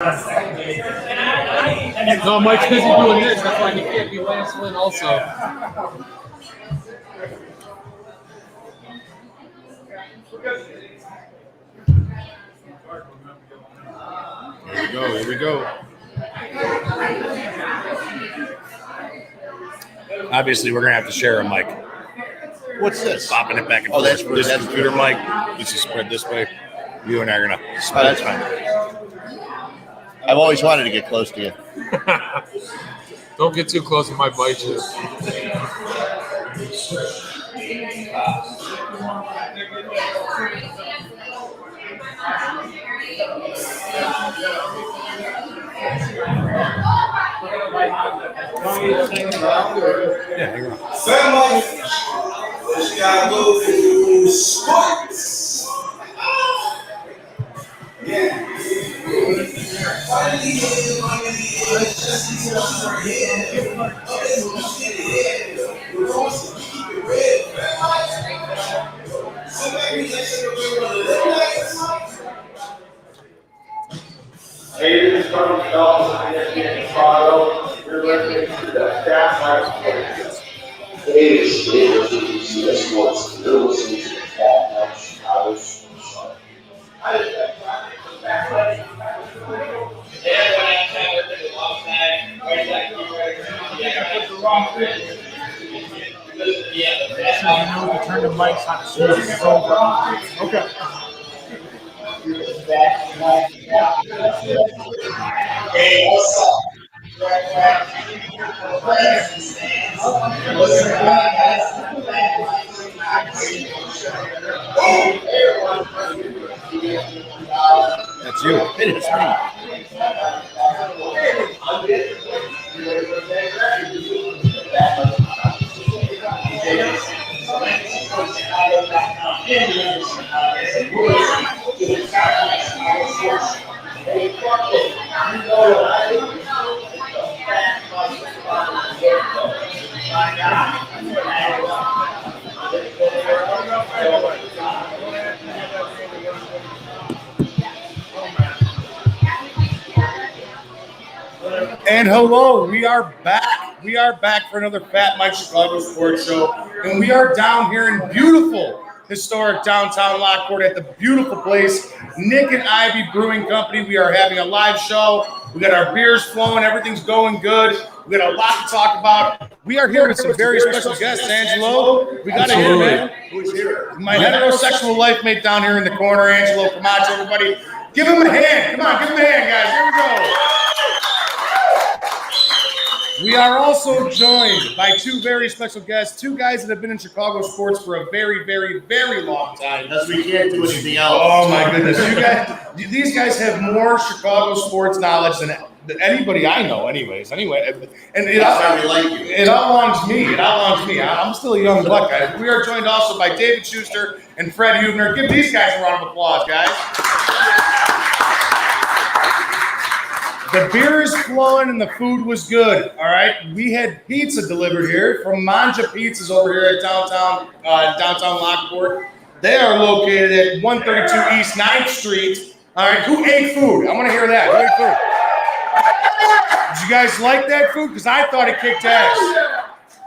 No, Mike's busy doing this. That's why he can't be last win also. Here we go. Obviously, we're going to have to share a mic. What's this? Popping it back and forth. That's this computer mic. Needs to spread this way. You and I are going to. Oh, that's fine. I've always wanted to get close to you. Don't get too close, it might bite you. Yeah, hang on. FatMike, Chicago Sports. Yeah. Hey, this is from Chicago. You're listening to the FatMike Sports. Hey, this is Dave Sports. You're listening to the FatMike Chicago Sports. Turn the mics on as soon as it's over. Okay. Hey, what's up? That's you. It is And hello, we are back. We are back for another FatMike Chicago Sports Show. And we are down here in beautiful Historic Downtown Lockport at the beautiful place, Nik Ivy Brewing Company. We are having a live show. We got our beers flowing. Everything's going good. We got a lot to talk about. We are here with some very special guests, Angelo. We got to hear, man. Who's here? My heterosexual life mate down here in the corner, Angelo. Come on, everybody. Give him a hand. Come on, give him a hand, guys. Here we go. We are also joined by two very special guests, two guys that have been in Chicago sports for a very, very, very long time. Because we can't do anything else. Oh my goodness, these guys have more Chicago sports knowledge than anybody I know, anyways. Anyway, and That's why we like you. it outlaunches me. I'm still a young buck, guys. We are joined also by David Schuster and Fred Huebner. Give these guys a round of applause, guys. The beer is flowing and the food was good. All right, we had pizza delivered here from Manja Pizzas over here at downtown Lockport. They are located at 132 East 9th Street. All right, who ate food? I want to hear that. Who ate food? Did you guys like that food? Because I thought it kicked ass.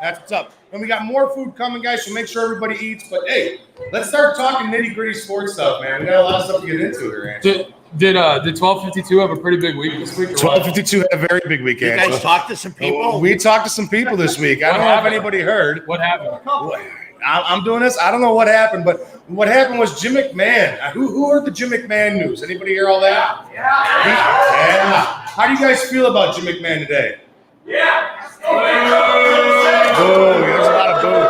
That's what's up. And we got more food coming, guys, so make sure everybody eats. But hey, let's start talking nitty-gritty sports stuff, man. We got a lot of stuff to get into here, Andrew. Did 1252 have a pretty big week this week? 1252 had a very big weekend. You guys talked to some people? We talked to some people this week. I don't know if anybody heard. What happened? I'm doing this. I don't know what happened, but what happened was Jim McMahon. Who heard the Jim McMahon news? Anybody hear all that? Yeah. How do you guys feel about Jim McMahon today? Yeah. Boo. There's a lot of boos.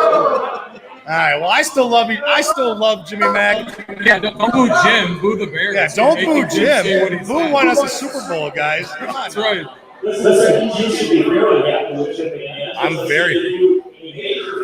All right. Well, I still love you. I still love Jimmy Mack. Yeah, don't boo Jim. Boo the Bears. Yeah, don't boo Jim. Boo won us a Super Bowl, guys. Come on. That's right. Listen, you should be really happy with Jim McMahon. I'm very.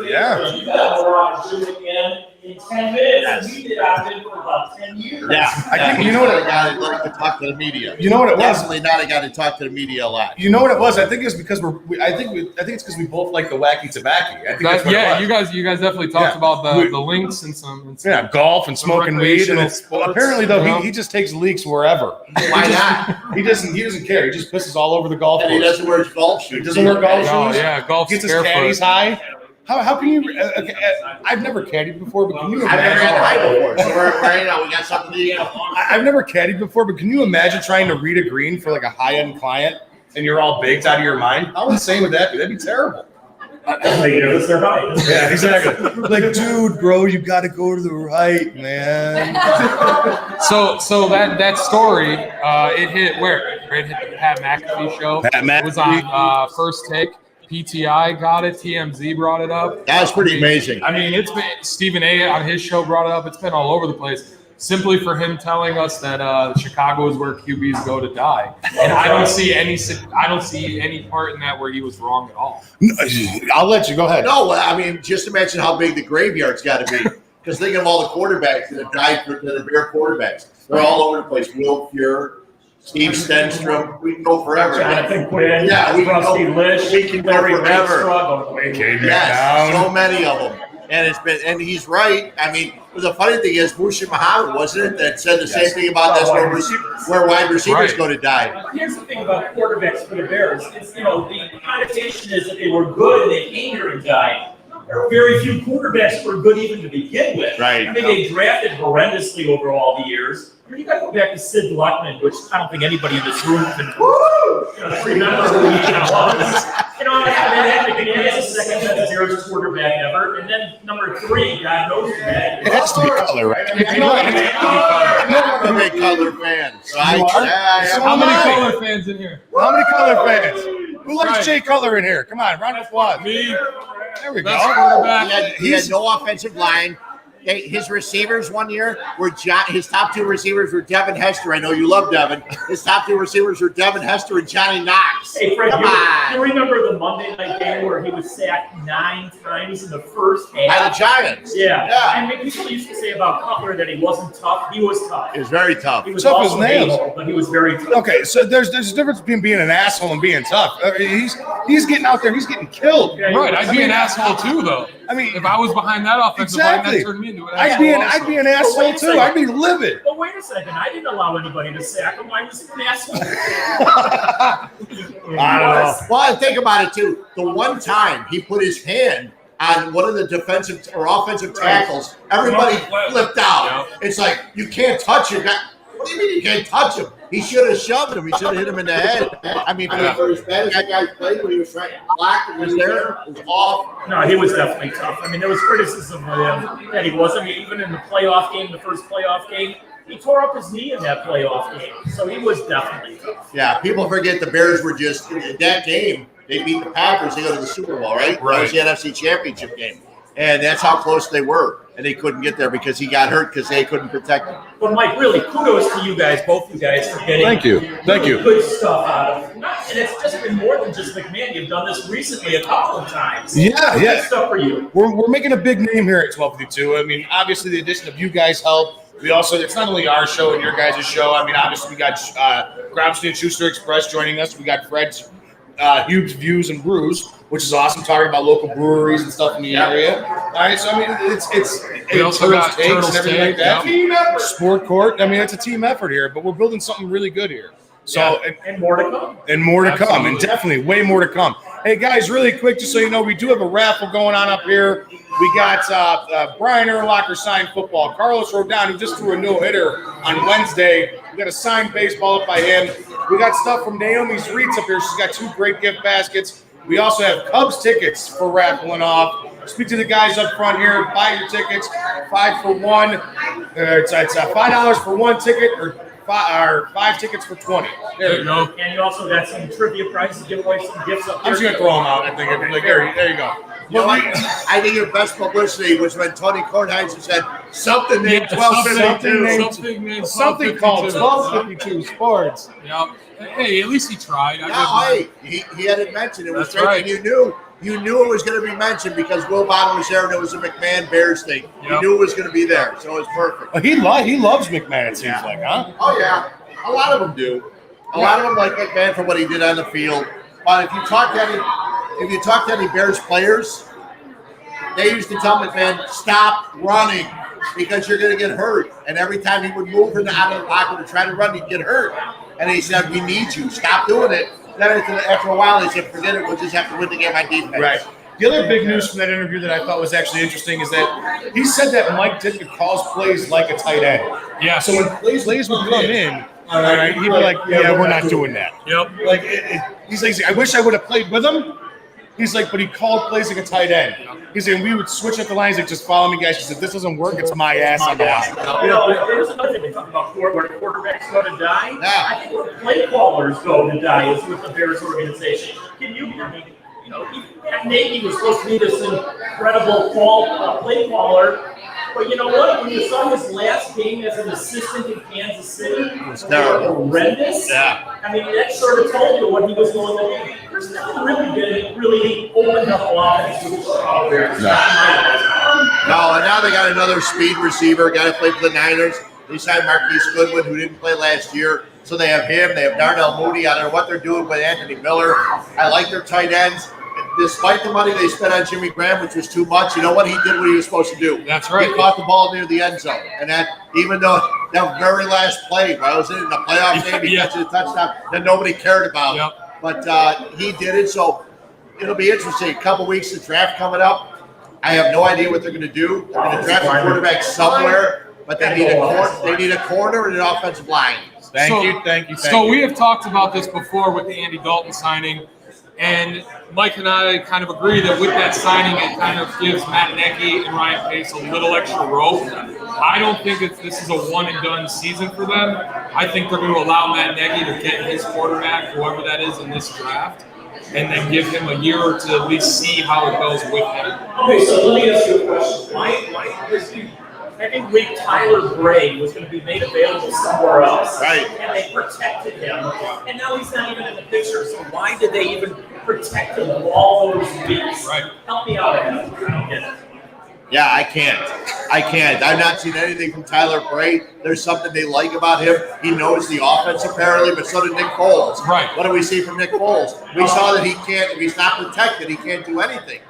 Yeah. You got more on Jim McMahon in 10 minutes, and we did I've been for about 10 years. Yeah, I think you know what a guy that likes to talk to the media. You know what it was? Definitely not a guy to talk to the media a lot. You know what it was? I think it's because I think it's because we both like the wacky tobacco. I think that's what it was. you guys definitely talked about the links and some golf and smoking weed. And sports, apparently though he just takes leaks wherever. Why not? He doesn't care. He just pisses all over the golf course. And he doesn't wear his golf shoes. He doesn't wear golf shoes. Oh, yeah, golf. Gets his caddies high. How can you? I've never caddied before, but can you I've imagine? never had high before, so we got something to do. I've never caddied before, but can you imagine trying to read a green for like a high-end client and you're all baked out of your mind? How insane would that be? That'd be terrible. They give us their height. Yeah, exactly. Like, dude, bro, you got to go to the right, man. So that story, it hit where? It hit the Pat McAfee show. Pat McAfee. It was on First Take. PTI got it. TMZ brought it up. That was pretty amazing. I mean, it's been Stephen A. on his show brought it up. It's been all over the place. Simply for him telling us that Chicago is where QBs go to die, and I don't see any part in that where he was wrong at all. I'll let you go ahead. No, I mean, just imagine how big the graveyard's got to be. Because think of all the quarterbacks that have died for the Bear quarterbacks. They're all over the place. Will Fuhr, Steve Stenstrom. We can go forever. Jonathan Quinn, Yeah, we can Rusty go. Lish, We can go Larry forever. Yes, so many of them. And he's right. I mean, the funny thing is, Mushi Muhammad, wasn't it, that said the same thing about this where wide receivers go to die. Here's the thing about quarterbacks for the Bears. It's, the connotation is that they were good and they came here and died. There are very few quarterbacks who were good even to begin with. Right. I mean, they drafted horrendously over all the years. I mean, you got to go back to Sid Luckman, which I don't think anybody in this room can remember who he was. And then he has the second best Bears quarterback ever. And then number 3, God knows who that is. It has to be Cutler, right? I'm a big Cutler fan. So You are? So How am many I. Color fans in here? How many Cutler fans? Who likes Right. Jay Cutler in here? Come on, round of applause. Me, There we best go. quarterback. He had no offensive line. His receivers one year were his top 2 receivers were Devin Hester. I know you love Devin. His top 2 receivers were Devin Hester and Johnny Knox. Hey, Fred, Come you on. remember the Monday night game where he was sacked 9 times in the first half? By the Giants. Yeah. Yeah. And people used to say about Cutler that he wasn't tough. He was tough. It was very tough. He was Tough as also nails. able, but he was very tough. Okay, so there's a difference between being an asshole and being tough. He's getting out there. He's getting killed. Yeah, Right, I'd be an asshole too, though. I mean, If I was behind that offensive line, exactly. that turned me into an I'd asshole. be an asshole too. I'd be livid. But wait a second, I didn't allow anybody to sack him. I was an asshole. I don't know. Well, and think about it too. The one time he put his hand on one of the defensive or offensive tackles, everybody flipped out. It's like, you can't touch him. What do you mean you can't touch him? He should have shoved him. He should have hit him in the head. I mean, for as bad as that guy played when he was trying to block and was there, it was awful. No, he was definitely tough. I mean, there was criticism of him that he wasn't. Even in the playoff game, the first playoff game, he tore up his knee in that playoff game. So he was definitely tough. Yeah, people forget the Bears were just, in that game, they beat the Packers. They go to the Super Bowl, right? That was the NFC Championship game. And that's how close they were. And they couldn't get there because he got hurt because they couldn't protect him. But Mike, really, kudos to you guys, both you guys, for getting Thank you. Thank you. good stuff out of him. And it's just been more than just McMahon. You've done this recently a couple of times. Yeah, Good yeah. stuff for you. We're making a big name here at 1252. I mean, obviously the addition of you guys help. We also, it's not only our show and your guys' show. I mean, obviously we got Grabsty and Schuster Express joining us. We got Fred's Hube's Views and Brews, which is awesome, talking about local breweries and stuff in the area. All right, so I mean, it's We also got Takes Turtles and everything like Take, that. yeah. Team effort. Sport Court. I mean, it's a team effort here, but we're building something really good here. So And more to come. and more to come, and Absolutely. definitely way more to come. Hey guys, really quick, just so you know, we do have a raffle going on up here. We got Brian Urlacher signed football. Carlos Rodoon, who just threw a no-hitter on Wednesday. We got a signed baseball up by him. We got stuff from Naomi's Reeds up here. She's got 2 great gift baskets. We also have Cubs tickets for raffling off. Speak to the guys up front here. Buy your tickets. 5 for 1. It's $5 for 1 ticket, or 5 tickets for 20. There you go. And you also got some trivia prizes to give away, some gifts up I'm there. just gonna throw them out. I think like there you go. You know what? I think your best publicity was when Tony Kornheiser said something named 1252. Something called 1252 Sports. Yep. Hey, at least he tried. He had it mentioned. It was That's right. And you knew it was going to be mentioned because Will Bottom was there and it was a McMahon Bears thing. Yep. You knew it was going to be there, so it was perfect. He loves McMahon, it seems like, huh? Oh, yeah. A lot of them do. A lot of them like McMahon for what he did on the field. But if you talk to any Bears players, they used to tell McMahon, stop running because you're going to get hurt. And every time he would move out of the pocket to try to run, he'd get hurt. And he said, we need you. Stop doing it. Then after a while, he said, forget it. We'll just have to win the game on defense. Right. The other big news from that interview that I thought was actually interesting is that he said that Mike Ditka calls plays like a tight end. Yeah. So when plays would come in, all right, he'd be like, yeah, we're not doing that. Yep. Like, he's like, I wish I would have played with him. He's like, but he called plays like a tight end. He's saying we would switch up the lines, like, just follow me, guys. He said, if this doesn't work, it's my ass on the line. There's another thing they talk about where quarterbacks go to die. Yeah. I think where play callers go to die is with the Bears organization. Can you hear me? You know, Navy was supposed to be this incredible play caller. But you know what? When you saw his last game as an assistant in Kansas City, it was horrendous. Yeah. I mean, that sort of told you what he was going to do. There's nothing really opened up offense with the Chicago Bears. No, and now they got another speed receiver, guy who played for the Niners. They signed Marquise Goodwin, who didn't play last year. So they have him. They have Darnell Mooney. I don't know what they're doing with Anthony Miller. I like their tight ends. Despite the money they spent on Jimmy Graham, which was too much, you know what? He did what he was supposed to do. That's right. He caught the ball near the end zone. And that, even though that very last play, I was in the playoff game, he catches a touchdown that nobody cared about. Yep. But he did it. So it'll be interesting. A couple weeks of draft coming up. I have no idea what they're going to do. They're going to draft a quarterback somewhere, but they need a corner and an offensive line. Thank you. So we have talked about this before with the Andy Dalton signing. And Mike and I kind of agree that with that signing, it kind of gives Matt Nagy and Ryan Pace a little extra rope. I don't think this is a one-and-done season for them. I think they're going to allow Matt Nagy to get his quarterback, whoever that is, in this draft, and then give him a year or to at least see how it goes with him. Okay, so let me ask you a question. I think Tyler Bray was going to be made available somewhere else. Right. And they protected him. And now he's not even in the picture. So why did they even protect him all those weeks? Right. Help me out. I don't get it. Yeah, I can't. I've not seen anything from Tyler Bray. There's something they like about him. He knows the offense apparently, but so did Nick Foles. Right. What do we see from Nick Foles? We saw that he can't, if he's not protected, he can't do anything.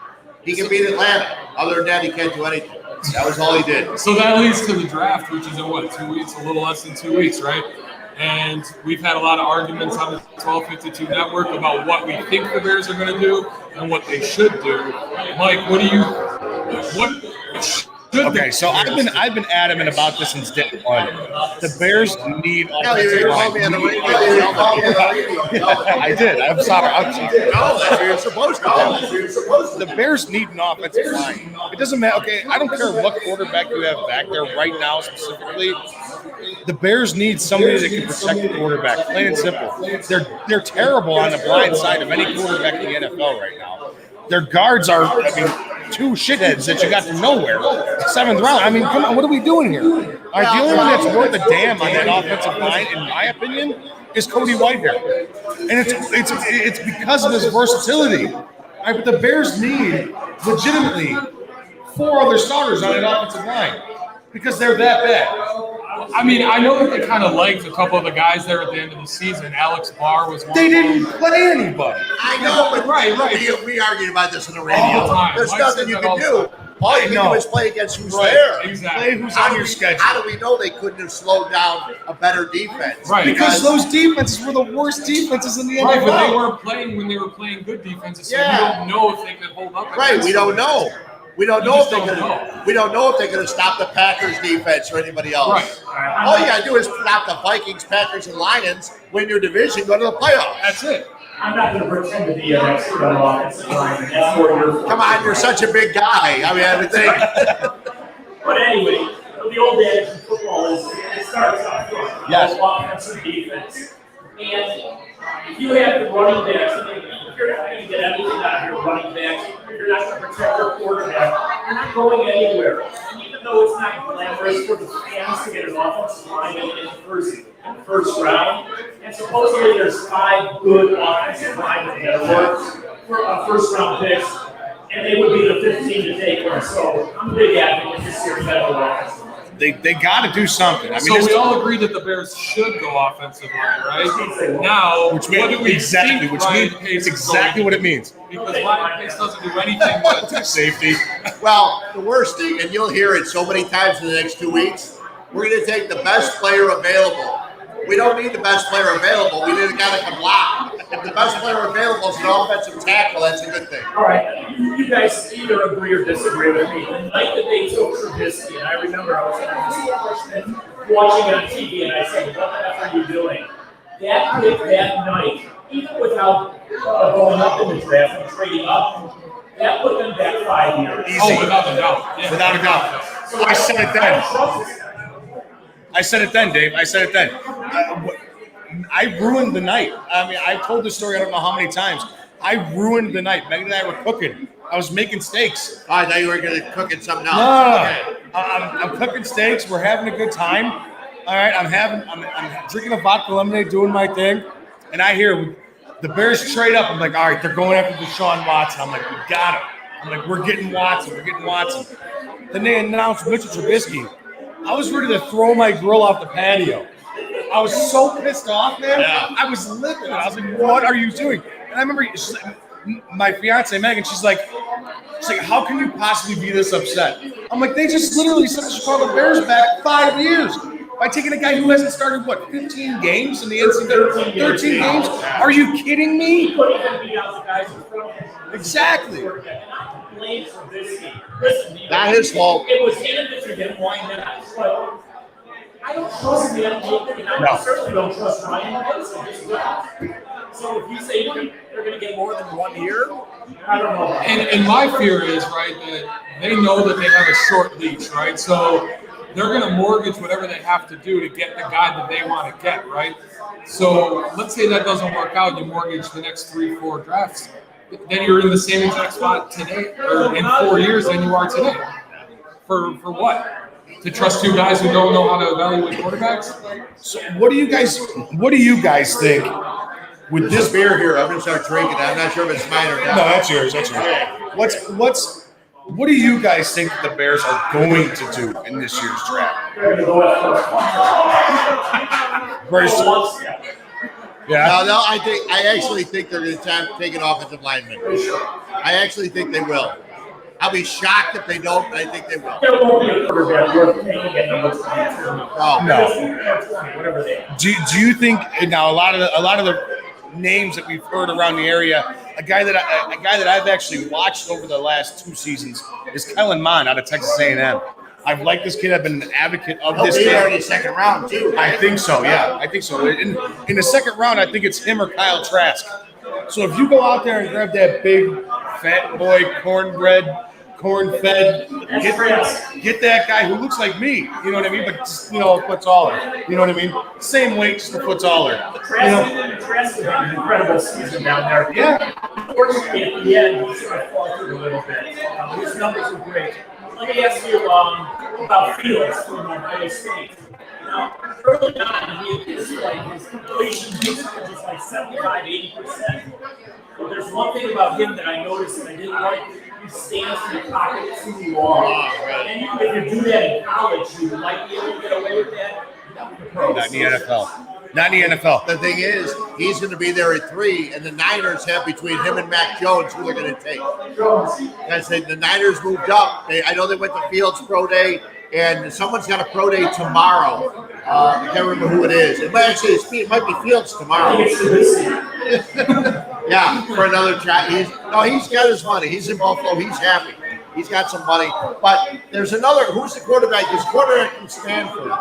He can beat Atlanta. Other than that, he can't do anything. That was all he did. So that leads to the draft, which is in, 2 weeks? A little less than 2 weeks, right? And we've had a lot of arguments on the 1252 network about what we think the Bears are going to do and what they should do. Mike, Okay, so I've been adamant about this since day one. The Bears need offensive line. I did. I'm sorry. No, that's what you're supposed to. The Bears need an offensive line. It doesn't matter. Okay, I don't care what quarterback you have back there right now specifically. The Bears need somebody that can protect the quarterback. Plain and simple. They're terrible on the blind side of any quarterback in the NFL right now. Their guards are, two shitheads that you got from nowhere. 7th round. I mean, come on, what are we doing here? All right, the only one that's worth a damn on that offensive line, in my opinion, is Cody Whitehair. And it's because of his versatility. All right, but the Bears need legitimately 4 other starters on that offensive line because they're that bad. I mean, I know that they kind of liked a couple of the guys there at the end of the season. Alex Barr was one. They didn't play anybody. I know, but right. We argued about this on the radio. All the time. There's Mike nothing said you that can all the do. time. All you can do is play against who's Right, there. exactly. Play who's on your schedule. How do we know they couldn't have slowed down a better defense? Right. Because those defenses were the worst defenses in the NFL. Right, but they weren't playing when they were playing good defenses, so Yeah. we don't know if they could hold up. Right, we don't know. We don't You know just if they don't could. know. We don't know if they could have stopped the Packers defense or anybody else. Right. All you gotta do is stop the Vikings, Packers, and Lions, win your division, go to the playoffs. That's it. I'm not going to pretend to be an expert on offensive line. That's where you're. Come on, you're such a big guy. I mean, I would think. But anyway, the old adage in football is it starts off front. Yes. Offense and defense. And if you have the running backs, if you're not going to get anything out of your running back, you're not going to protect your quarterback, you're not going anywhere. And even though it's not glamorous for the fans to get an offensive lineman in the first round, and supposedly there's 5 good offensive linemen that work for first-round picks, and they would be the 15 to take one. So I'm a big advocate this year for medical offensive. They got to do something. I mean, so we all agree that the Bears should go offensive line, right? Now, which means exactly, which means it's exactly what it means. Because Ryan Pace doesn't do anything but safety. Well, the worst thing, and you'll hear it so many times in the next 2 weeks, we're going to take the best player available. We don't need the best player available. We need a guy that can block. If the best player available is an offensive tackle, that's a good thing. All right, you guys either agree or disagree with me. The night that they took Trubisky, and I remember I was watching it on TV, and I said, "What the F are you doing?" That pick that night, even without going up in the draft and trading up, that put them back 5 years. Easy. oh, without a doubt. Yeah. Without a doubt. So I said it then. I I said it then, Dave. I said it then. I ruined the night. I mean, I told this story I don't know how many times. I ruined the night. Megan and I were cooking. I was making steaks. I thought you were going to cook something else. No, I'm cooking steaks. We're having a good time. All right, I'm drinking a vodka lemonade, doing my thing, and I hear the Bears trade up. I'm like, all right, they're going after Deshaun Watson. I'm like, we got him. I'm like, we're getting Watson. We're getting Watson. Then they announced Mitchell Trubisky. I was ready to throw my grill off the patio. I was so pissed off, man. Yeah. I was livid. I was like, what are you doing? And I remember my fiance, Megan, she's like, how can you possibly be this upset? I'm like, they just literally sent the Chicago Bears back 5 years by taking a guy who hasn't started, 15 games in the NCAA? 13 games? Are you kidding me? Exactly. Not his fault. It was him, why not? But I don't trust him, and I certainly don't trust Ryan Pace. So if you say they're going to get more than 1 year, I don't know. And my fear is, right, that they know that they have a short leash, right? So they're going to mortgage whatever they have to do to get the guy that they want to get, right? So let's say that doesn't work out, you mortgage the next 3-4 drafts. Then you're in the same exact spot today, or in 4 years than you are today. For what? To trust 2 guys who don't know how to evaluate quarterbacks? So what do you guys think? With This beer here, I'm going to start drinking. I'm not sure if it's mine or not. No, that's yours. That's yours. What do you guys think the Bears are going to do in this year's draft? They're going to go Very yeah. No, I actually think they're going to take an offensive lineman. I actually think they will. I'll be shocked if they don't, but I think they will. There won't be a quarterback worth taking at number 22. Oh, No. Whatever they are. Do you think now a lot of the names that we've heard around the area, a guy that I've actually watched over the last 2 seasons is Kellen Mond out of Texas A&M. I've liked this kid. I've been an advocate of this He'll be kid. there in the second round, too. I think so, yeah. I think so. In the second round, I think it's him or Kyle Trask. So if you go out there and grab that big, fat boy, corn-fed, get that guy who looks like me, you know what I mean? But just, a foot taller. You know what I mean? Same weight, just a foot taller. Trask had an incredible season down there. Yeah. Unfortunately, at the end, he sort of faltered a little bit. His numbers were great. Let me ask you about Fields from Ohio State. Now, early on, his completion percentage is like 75-80%. But there's one thing about him that I noticed and I didn't like. He stands in the pocket too long. And if you do that in college, you might be able to get away with that. Not in the NFL. Not in the NFL. The thing is, he's going to be there at 3, and the Niners have between him and Mac Jones who they're going to take. The Niners moved up. I know they went to Fields Pro Day, and someone's got a Pro Day tomorrow. I can't remember who it is. It might be Fields tomorrow. Yeah, for another try. He's got his money. He's in Buffalo. He's happy. He's got some money. But there's another. Who's the quarterback? His quarterback from Stanford.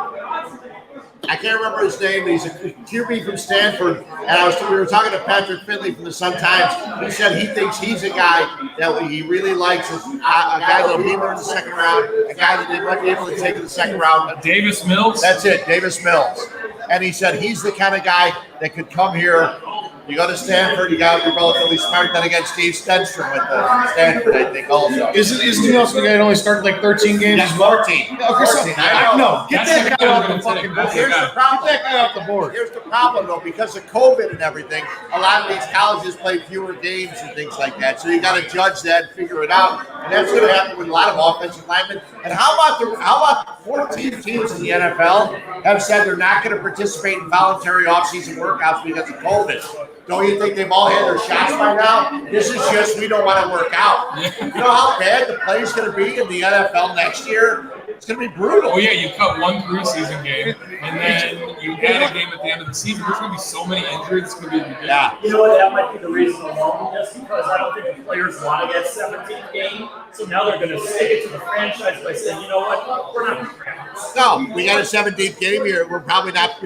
I can't remember his name, but he's a QB from Stanford. And we were talking to Patrick Finley from the Sun-Times. He said he thinks he's a guy that he really likes, a guy that'll be there in the second round, a guy that they might be able to take in the second round. Davis Mills? That's it, Davis Mills. And he said he's the kind of guy that could come here You go to Stanford, you got to be relatively smart. Then again, Steve Stenstrom with the Stanford, I think, also. Isn't he also the guy that only started like 13 games as well? 14. Yeah, okay, so, 14. I know. no, get That's that the guy guy off we're the gonna fucking take. board. That's Here's the problem. Get that guy off the board. Here's the problem, though, because of COVID and everything, a lot of these colleges play fewer games and things like that. So you got to judge that and figure it out, and that's going to happen with a lot of offensive linemen. And how about 14 teams in the NFL have said they're not going to participate in voluntary offseason workouts because of COVID? Don't you think they've all had their shots by now? This is just we don't want to work out. You know how bad the play is going to be in the NFL next year? It's going to be brutal. Oh yeah, you cut one preseason game, and then you add a game at the end of the season. There's going to be so many injuries. It's going to be ridiculous. Yeah. You know what? That might be the reason alone, just because I don't think the players want to get 17th game. So now they're going to stick it to the franchise by saying, you know what? We're not going to practice. No, we got a 17th game here. You're probably not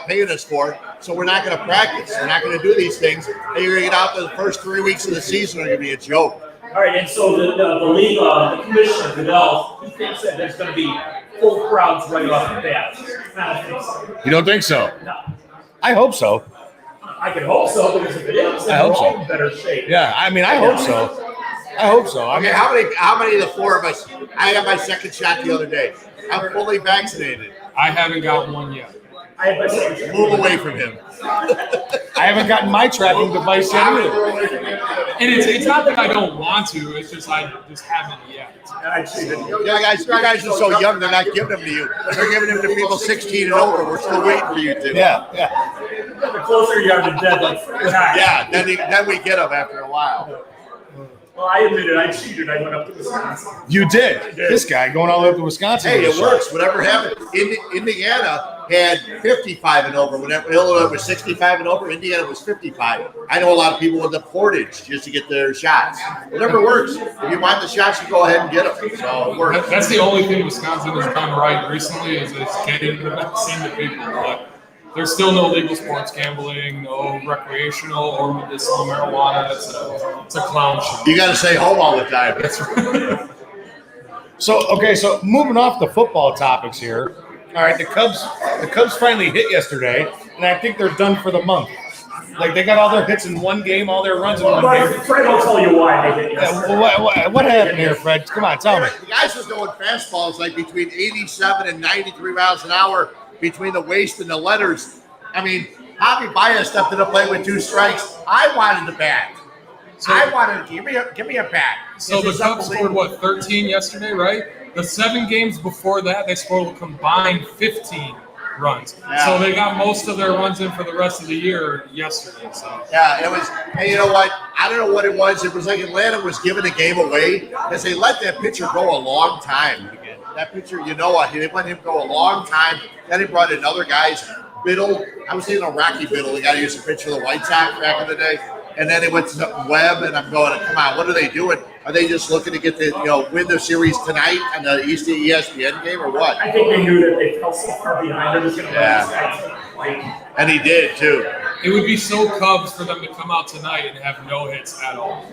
paying us for it, so we're not going to practice. We're not going to do these things. And you're going to get out the first 3 weeks of the season are going to be a joke. All right, and so the league, the commissioner, Goodell, he thinks that there's going to be full crowds right off the bat. I don't think so. You don't think so? No. I hope so. I can hope so, because if it is, then I hope we're all so. in better shape. Yeah, I mean, I hope so. I hope so. I Okay, mean, how many of the four of us? I got my second shot the other day. I'm fully vaccinated. I haven't got one yet. I have my second Move away from him. I haven't gotten my tracking device yet either. And it's not that I don't want to. It's just I just haven't yet. I cheated. You guys are so young. They're not giving them to you. They're giving them to people 16 and over. We're still waiting for you to. Yeah. The closer you are to deadline. Yeah. Then we get them after a while. Well, I admit it. I cheated. I went up to Wisconsin. You did. This guy going all the way up to Wisconsin. Hey, it works. Whatever happened. Indiana had 55 and over. Whenever Illinois was 65 and over, Indiana was 55. I know a lot of people with the portage just to get their shots. Whatever works. If you want the shots, you go ahead and get them. So it works. That's the only thing Wisconsin has done right recently is getting the vaccine to people. But there's still no legal sports gambling, no recreational or medicinal marijuana. It's a clown show. You got to stay home all the time. That's right. So moving off the football topics here. All right, the Cubs finally hit yesterday, and I think they're done for the month. Like they got all their hits in one game, all their runs in one game. Fred will tell you why they hit Yeah, yesterday. what happened here, Fred? Come on, tell me. The guys was throwing fastballs like between 87 and 93 miles an hour between the waist and the letters. I mean, Javi Baez stepped to the plate with 2 strikes. I wanted the bat. I wanted to give me a bat. So the This is Cubs scored, unbelievable. 13 yesterday, right? The 7 games before that, they scored a combined 15 runs. Yeah. So they got most of their runs in for the rest of the year yesterday. So Yeah, it was. And you know what? I don't know what it was. It was like Atlanta was giving the game away because they let that pitcher go a long time. That pitcher, you know what? They let him go a long time. Then he brought in other guys. Biddle, I was thinking of Rocky Biddle, the guy who used to pitch for the White Sox back in the day. And then they went to Webb, and I'm going, come on, what are they doing? Are they just looking to get the win the series tonight on the ESPN game or what? I think they knew that they fell so far behind. They're just going to let this guy take the fight. And he did too. it would be so Cubs for them to come out tonight and have no hits at all.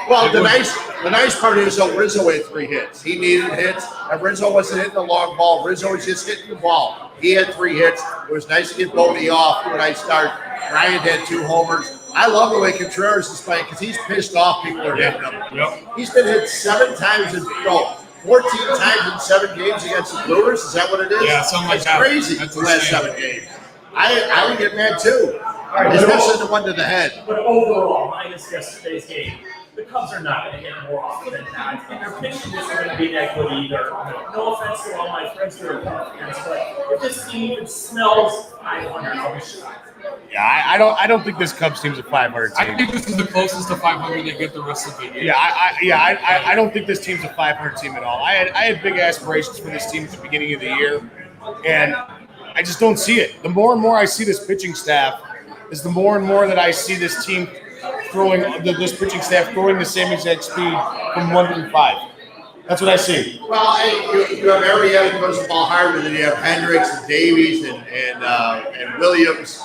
Well, the nice part is though Rizzo had 3 hits. He needed hits, and Rizzo wasn't hitting the long ball. Rizzo was just hitting the ball. He had 3 hits. It was nice to get Bodie off when I start. Ryan had 2 homers. I love the way Contreras is playing because he's pissed off. People are hitting him. Yep. He's been hit 7 times 14 times in 7 games against the Brewers. Is that what it is? Yeah, something like That's that. crazy. That's The last insane. 7 games. I would get mad too. right, Especially the one to the head. But overall, minus yesterday's game, the Cubs are not going to hit more often than not, and their pitching isn't going to be that good either. No offense to all my friends who are Cubs fans, but if this team even smells 500, I'll be shocked. Yeah, I don't think this Cubs team's a 500 I team. think this is the closest to 500 they get the rest of the year. Yeah, I don't think this team's a 500 team at all. I had big aspirations for this team at the beginning of the year, and I just don't see it. The more and more I see this pitching staff, is the more and more that I see this team this pitching staff throwing the same exact speed from 1 through 5. That's what I see. Well, hey, you have Arietta who throws the ball harder than you have Hendricks and Davies and Williams.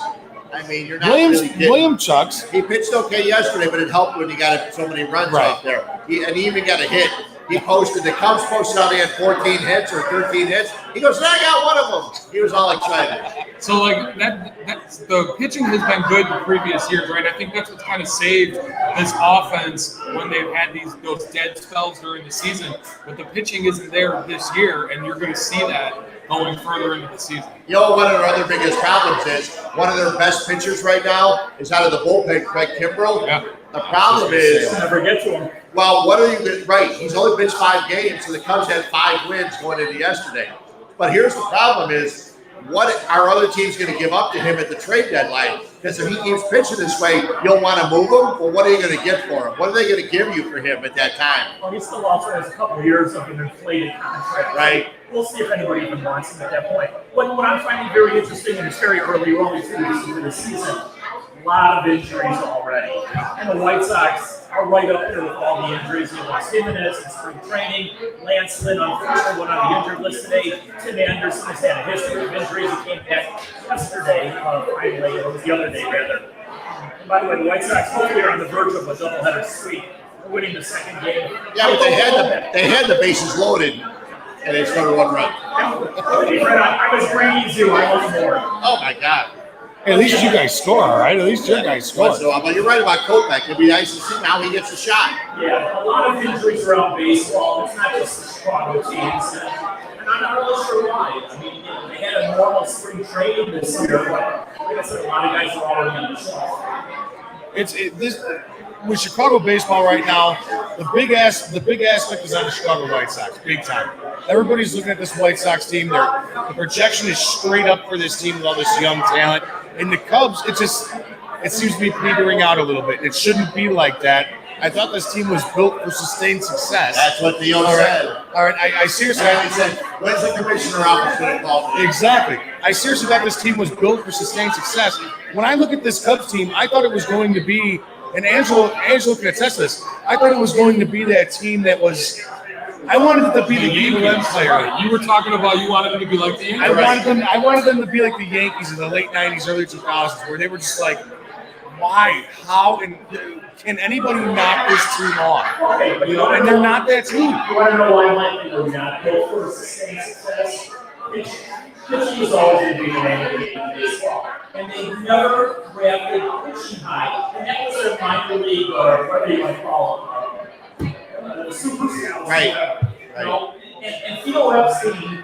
I mean, you're not really getting. William Chucks. He pitched okay yesterday, but it helped when he got so many runs Right. off there. He even got a hit. he posted, the Cubs posted out he had 14 hits or 13 hits. He goes, I got one of them. He was all excited. So like that's the pitching has been good the previous years, right? I think that's what's kind of saved this offense when they've had those dead spells during the season. But the pitching isn't there this year, and you're going to see that going further into the season. You know, one of their other biggest problems is one of their best pitchers right now is out of the bullpen, Craig Kimbrell. Yeah. The problem is, Never get to him. well, what are you right? He's only pitched 5 games, so the Cubs had 5 wins going into yesterday. But here's the problem is, what are other teams going to give up to him at the trade deadline? Because if he keeps pitching this way, you'll want to move him. Well, what are you going to get for him? What are they going to give you for him at that time? Well, he still also has a couple of years of an inflated contract. Right. We'll see if anybody even wants him at that point. What I'm finding very interesting, and it's very early, we're only 2 weeks into the season, a lot of injuries already. And the White Sox are right up there with all the injuries. You lost Jimenez in spring training. Lance Lynn, unfortunately, went on the injured list today. Tim Anderson has had a history of injuries. He came back yesterday, finally, or it was the other day, rather. And by the way, the White Sox hopefully are on the verge of a doubleheader sweep. They're winning the second game. Yeah, but they had the bases loaded, and they scored 1 run. I was bringing you. I was more. Oh my God! Hey, at least you guys score, all right? At least your guys score. Once in a while, but you're right about Kopech. It'd be nice to see now he gets a shot. Yeah, a lot of injuries around baseball. It's not just the Chicago teams. And I'm not really sure why. I mean, they had a normal spring training this year, but like I said, a lot of guys are already on the shelf. This with Chicago baseball right now, the big aspect is on the Chicago White Sox, big time. Everybody's looking at this White Sox team. The projection is straight up for this team with all this young talent. And the Cubs, it seems to be petering out a little bit. It shouldn't be like that. I thought this team was built for sustained success. That's what Theo said. All right, I seriously. He said, when's the commissioner office going to call me? Exactly. I seriously thought this team was built for sustained success. When I look at this Cubs team, I thought it was going to be, and Angelo can attest to this, I thought it was going to be that team that was, I wanted it to be the UM player. You were talking about you wanted them to be like the Yankees. I wanted them to be like the Yankees in the late 90s, early 2000s, where they were just like, why, how, and can anybody knock this team off? You know, and they're not that team. You want to know why Mike or not built for sustained success? Pitching was always going to be the name of baseball. And they never drafted pitching high. And that was a minor league, or whatever you want to call it, super scouts. Right. You know? And Theo Epstein,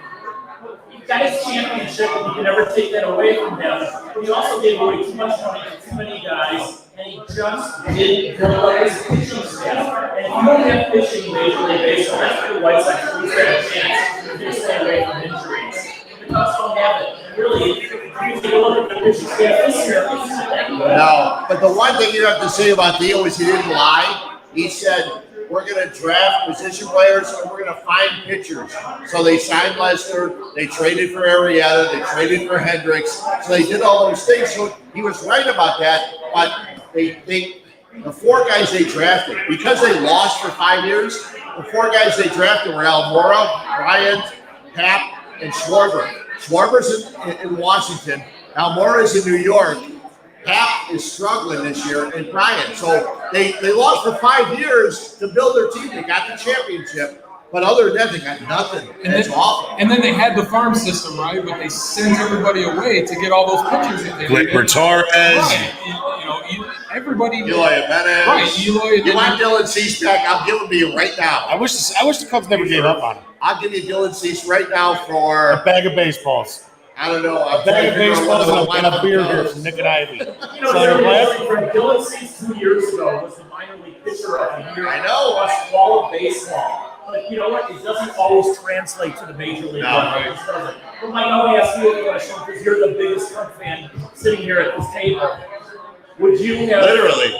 he got his championship, and you can never take that away from him. But he also gave away too much money to too many guys, and he just didn't build up his pitching staff. And if you don't have pitching in Major League Baseball, that's why the White Sox lose that chance if they stay away from injuries. The Cubs don't have it. Really, if you look at the pitching staff this year, it's not that good. No, but the one thing you have to say about Theo is he didn't lie. He said, we're going to draft position players and we're going to find pitchers. So they signed Lester, they traded for Arrieta, they traded for Hendricks. So they did all those things. So he was right about that. But the 4 guys they drafted, because they lost for 5 years, the 4 guys they drafted were Almora, Bryant, Happ, and Schwarber. Schwarber's in Washington. Almora's in New York. Happ is struggling this year, and Bryant. So they lost for 5 years to build their team. They got the championship, but other than that, they got nothing. And it's awful. And then they had the farm system, right? But they sent everybody away to get all those pitchers that they needed. Torres. Right. Everybody. Eloy Jimenez. Right, Eloy. You want Dylan Cease back? I'll give him to you right now. I wish the Cubs never gave up on him. I'll give you Dylan Cease right now for A bag of baseballs. I don't know. A bag of baseballs and a beer here from Nik Ivy. You know, Dylan Cease 2 years ago was the minor league pitcher of the year. I know. Across all of baseball. But you know what? It doesn't always translate to the major league level. It just doesn't. But Mike, I want to ask you a question because you're the biggest Cub fan sitting here at this table. Would you have Literally.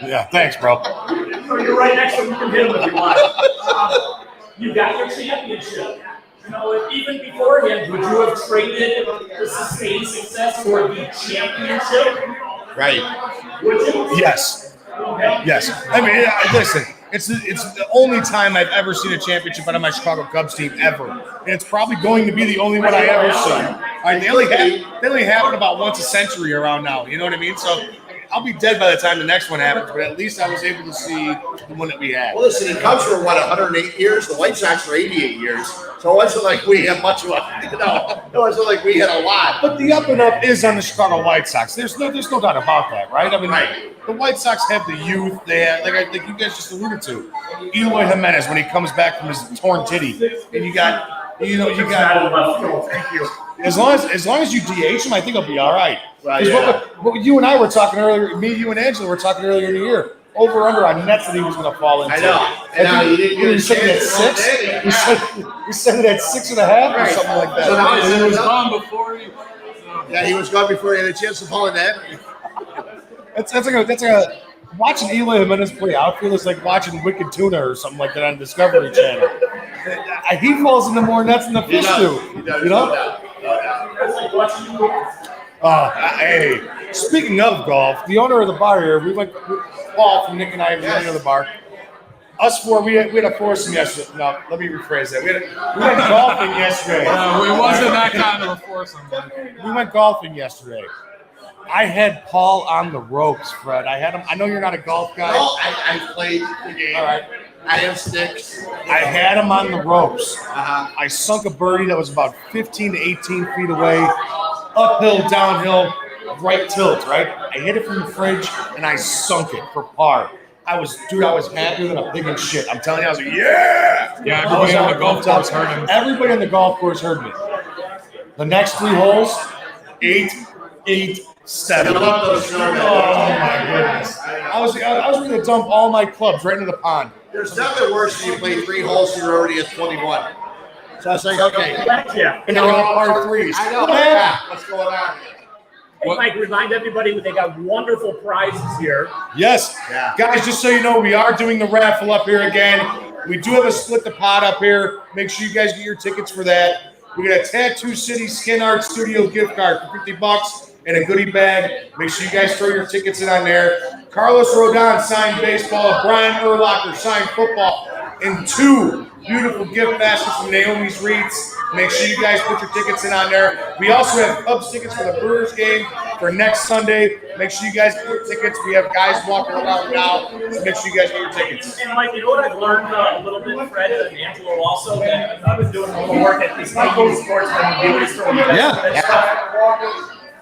Yeah, thanks, bro. You're right next to him. You can hit him if you want. You got your championship. You know, even beforehand, would you have traded the sustained success for the championship? Right. Would you? Yes. Okay. Yes. I mean, listen, it's the only time I've ever seen a championship out of my Chicago Cubs team ever. And it's probably going to be the only one I ever see. All right, they only happen about once a century around now. You know what I mean? So I'll be dead by the time the next one happens, but at least I was able to see the one that we had. Well, listen, the Cubs were, 108 years? The White Sox were 88 years. So it wasn't like we had much of a, it wasn't like we had a lot. But the up and up is on the Chicago White Sox. There's no doubt about that, right? I mean, the White Sox have the youth. They have, like I think you guys just alluded to, Eloy Jimenez when he comes back from his torn titty, and you got. Thank you. As long as you DH him, I think he'll be all right. Right, yeah. What you and I were talking earlier, me, you, and Angelo were talking earlier in the year. Over under on nets that he was going to fall into. I know. And now you didn't get a said it at chance. 6. We said it at 6.5 or something like that. So now He was gone before you. yeah, he was gone before he had a chance to fall in that. That's like watching Eloy Jimenez play outfield is like watching Wicked Tuna or something like that on Discovery Channel. He falls into more nets than the fish do. He does. You know? No doubt. Hey, speaking of golf, the owner of the bar here, we went, Paul from Nik and Ivy Brewing of the bar. Us four, we had a foursome yesterday. No, let me rephrase that. We went golfing yesterday. No, it wasn't that kind of a foursome. We went golfing yesterday. I had Paul on the ropes, Fred. I had him. I know you're not a golf guy. No, I played the game. All right. I have sticks. I had him on the ropes. Uh-huh. I sunk a birdie that was about 15 to 18 feet away, uphill, downhill, right tilt, right? I hit it from the fridge, and I sunk it for par. I was happier than a pig in shit. I'm telling you, I was like, yeah! Yeah, everybody on the golf course heard him. Everybody on the golf course heard me. The next 3 holes, 8, 7. I love those Oh my goodness! I was ready to dump all my clubs right into the pond. There's nothing worse than you play 3 holes and you're already at 21. So I was like, okay. Yeah. And they're all par 3s. I know. Man. Yeah. What's going on? Hey, Mike, remind everybody that they got wonderful prizes here. Yes. Yeah. Guys, just so you know, we are doing the raffle up here again. We do have a split the pot up here. Make sure you guys get your tickets for that. We got a Tattoo City Skin Art Studio gift card for $50 and a goodie bag. Make sure you guys throw your tickets in on there. Carlos Rodoon signed baseball, Brian Urlacher signed football, and 2 beautiful gift baskets from Naomi's Reeds. Make sure you guys put your tickets in on there. We also have Cubs tickets for the Brewers game for next Sunday. Make sure you guys put tickets. We have guys walking around now, so make sure you guys get your tickets. And Mike, you know what I've learned a little bit, Fred and Angelo also, that I've been doing a little work at this sports store. Yeah.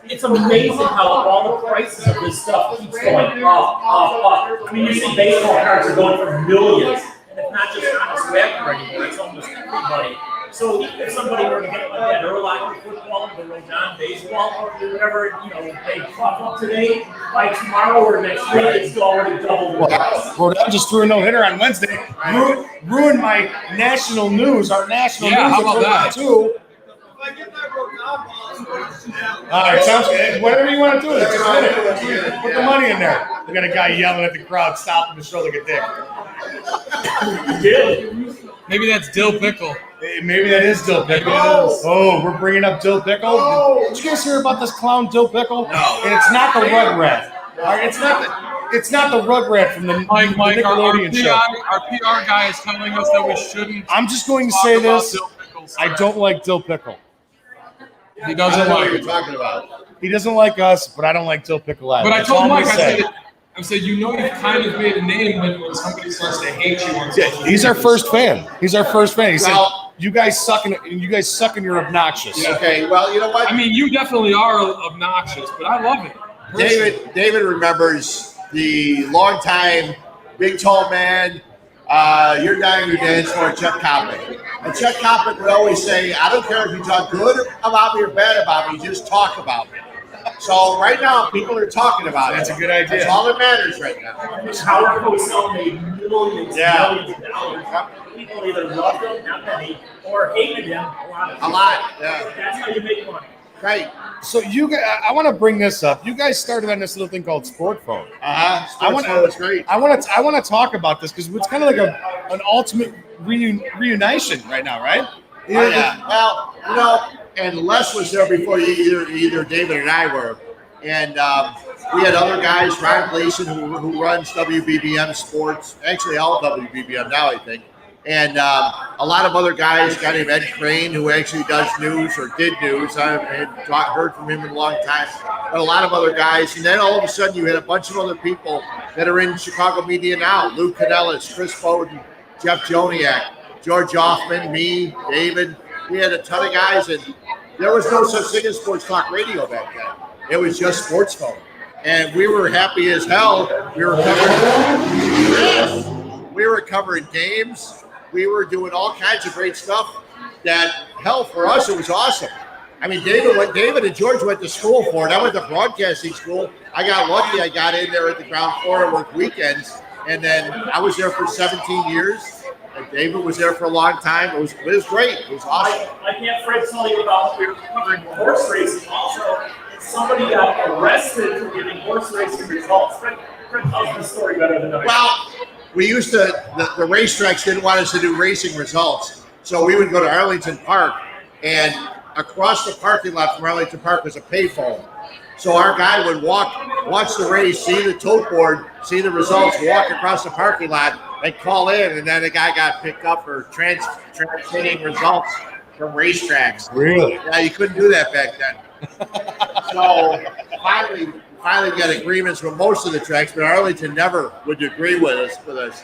It's amazing how all the prices of this stuff keeps going up. I mean, you see baseball cards are going for millions, and it's not just Honest Wagner anymore, it's almost everybody. So if somebody were to get like that Urlacher football, the Rodoon baseball, whatever, they pop up today, by tomorrow or next week, it's already doubled the price. Rodoon just threw a no-hitter on Wednesday. Ruined my national news, our national news. How about that? Too. All right, sounds good. Whatever you want to do, just put the money in there. We got a guy yelling at the crowd, stopping to show like a dick. Maybe that's dill pickle. Maybe that is Dill Pickle. Oh, we're bringing up Dill Pickle. Did you guys hear about this clown Dill Pickle? No. And it's not the Rugrat. All right, it's not the Rugrat from the Mike, our Nickelodeon show. Our PR guy is telling us that we shouldn't. I'm just going to talk say about this. Dill Pickle, sir. I don't like Dill Pickle. He I doesn't don't know like what it. you're talking about. He doesn't like us, but I don't like Dill Pickle either. But I That's told all I'm Mike, gonna I said, you've kind of made a name when somebody starts to hate you. On social He's our media. first fan. He's our first fan. He said, Well- "You guys suck and you're obnoxious." Okay, well, you know what? I mean, you definitely are obnoxious, but I love it. David remembers the longtime big tall man. You're dying to dance for Chuck Kopic. And Chuck Kopic would always say, I don't care if you talk good about me or bad about me, just talk about me. So right now, people are talking about it. That's a good idea. That's all that matters right now. Howard Cosell made millions Yeah. millions of dollars. People either loved him, not many, or hated him a lot. A lot, yeah. That's how you make money. Right. So you guys, I want to bring this up. You guys started on this little thing called Sport Phone. It's great. I want to talk about this because it's kind of like an ultimate reunition right now, right? Oh, yeah. Well, and Les was there before either David and I were. And we had other guys, Ron Gleason, who runs WBBM Sports, actually all WBBM now, I think. And a lot of other guys, a guy named Ed Crane, who actually does news or did news. I haven't heard from him in a long time. But a lot of other guys. And then all of a sudden you had a bunch of other people that are in Chicago media now. Lou Canellis, Chris Bowden, Jeff Joniak, George Hoffman, me, David. We had a ton of guys. And there was no such thing as sports talk radio back then. It was just sports phone. And we were happy as hell. We were covering games. We were doing all kinds of great stuff that, hell, for us, it was awesome. I mean, David and George went to school for it. I went to broadcasting school. I got lucky. I got in there at the ground floor and worked weekends. And then I was there for 17 years. And David was there for a long time. It was great. It was awesome. I can't Fred tell you about, we were covering horse racing also. And somebody got arrested for giving horse racing results. Fred tells the story better than I. Well, we used to, the racetracks didn't want us to do racing results. So we would go to Arlington Park, and across the parking lot from Arlington Park was a payphone. So our guy would watch the race, see the tote board, see the results, walk across the parking lot, and call in. And then the guy got picked up for transmitting results from racetracks. Really? Yeah, you couldn't do that back then. So finally got agreements with most of the tracks, but Arlington never would agree with us.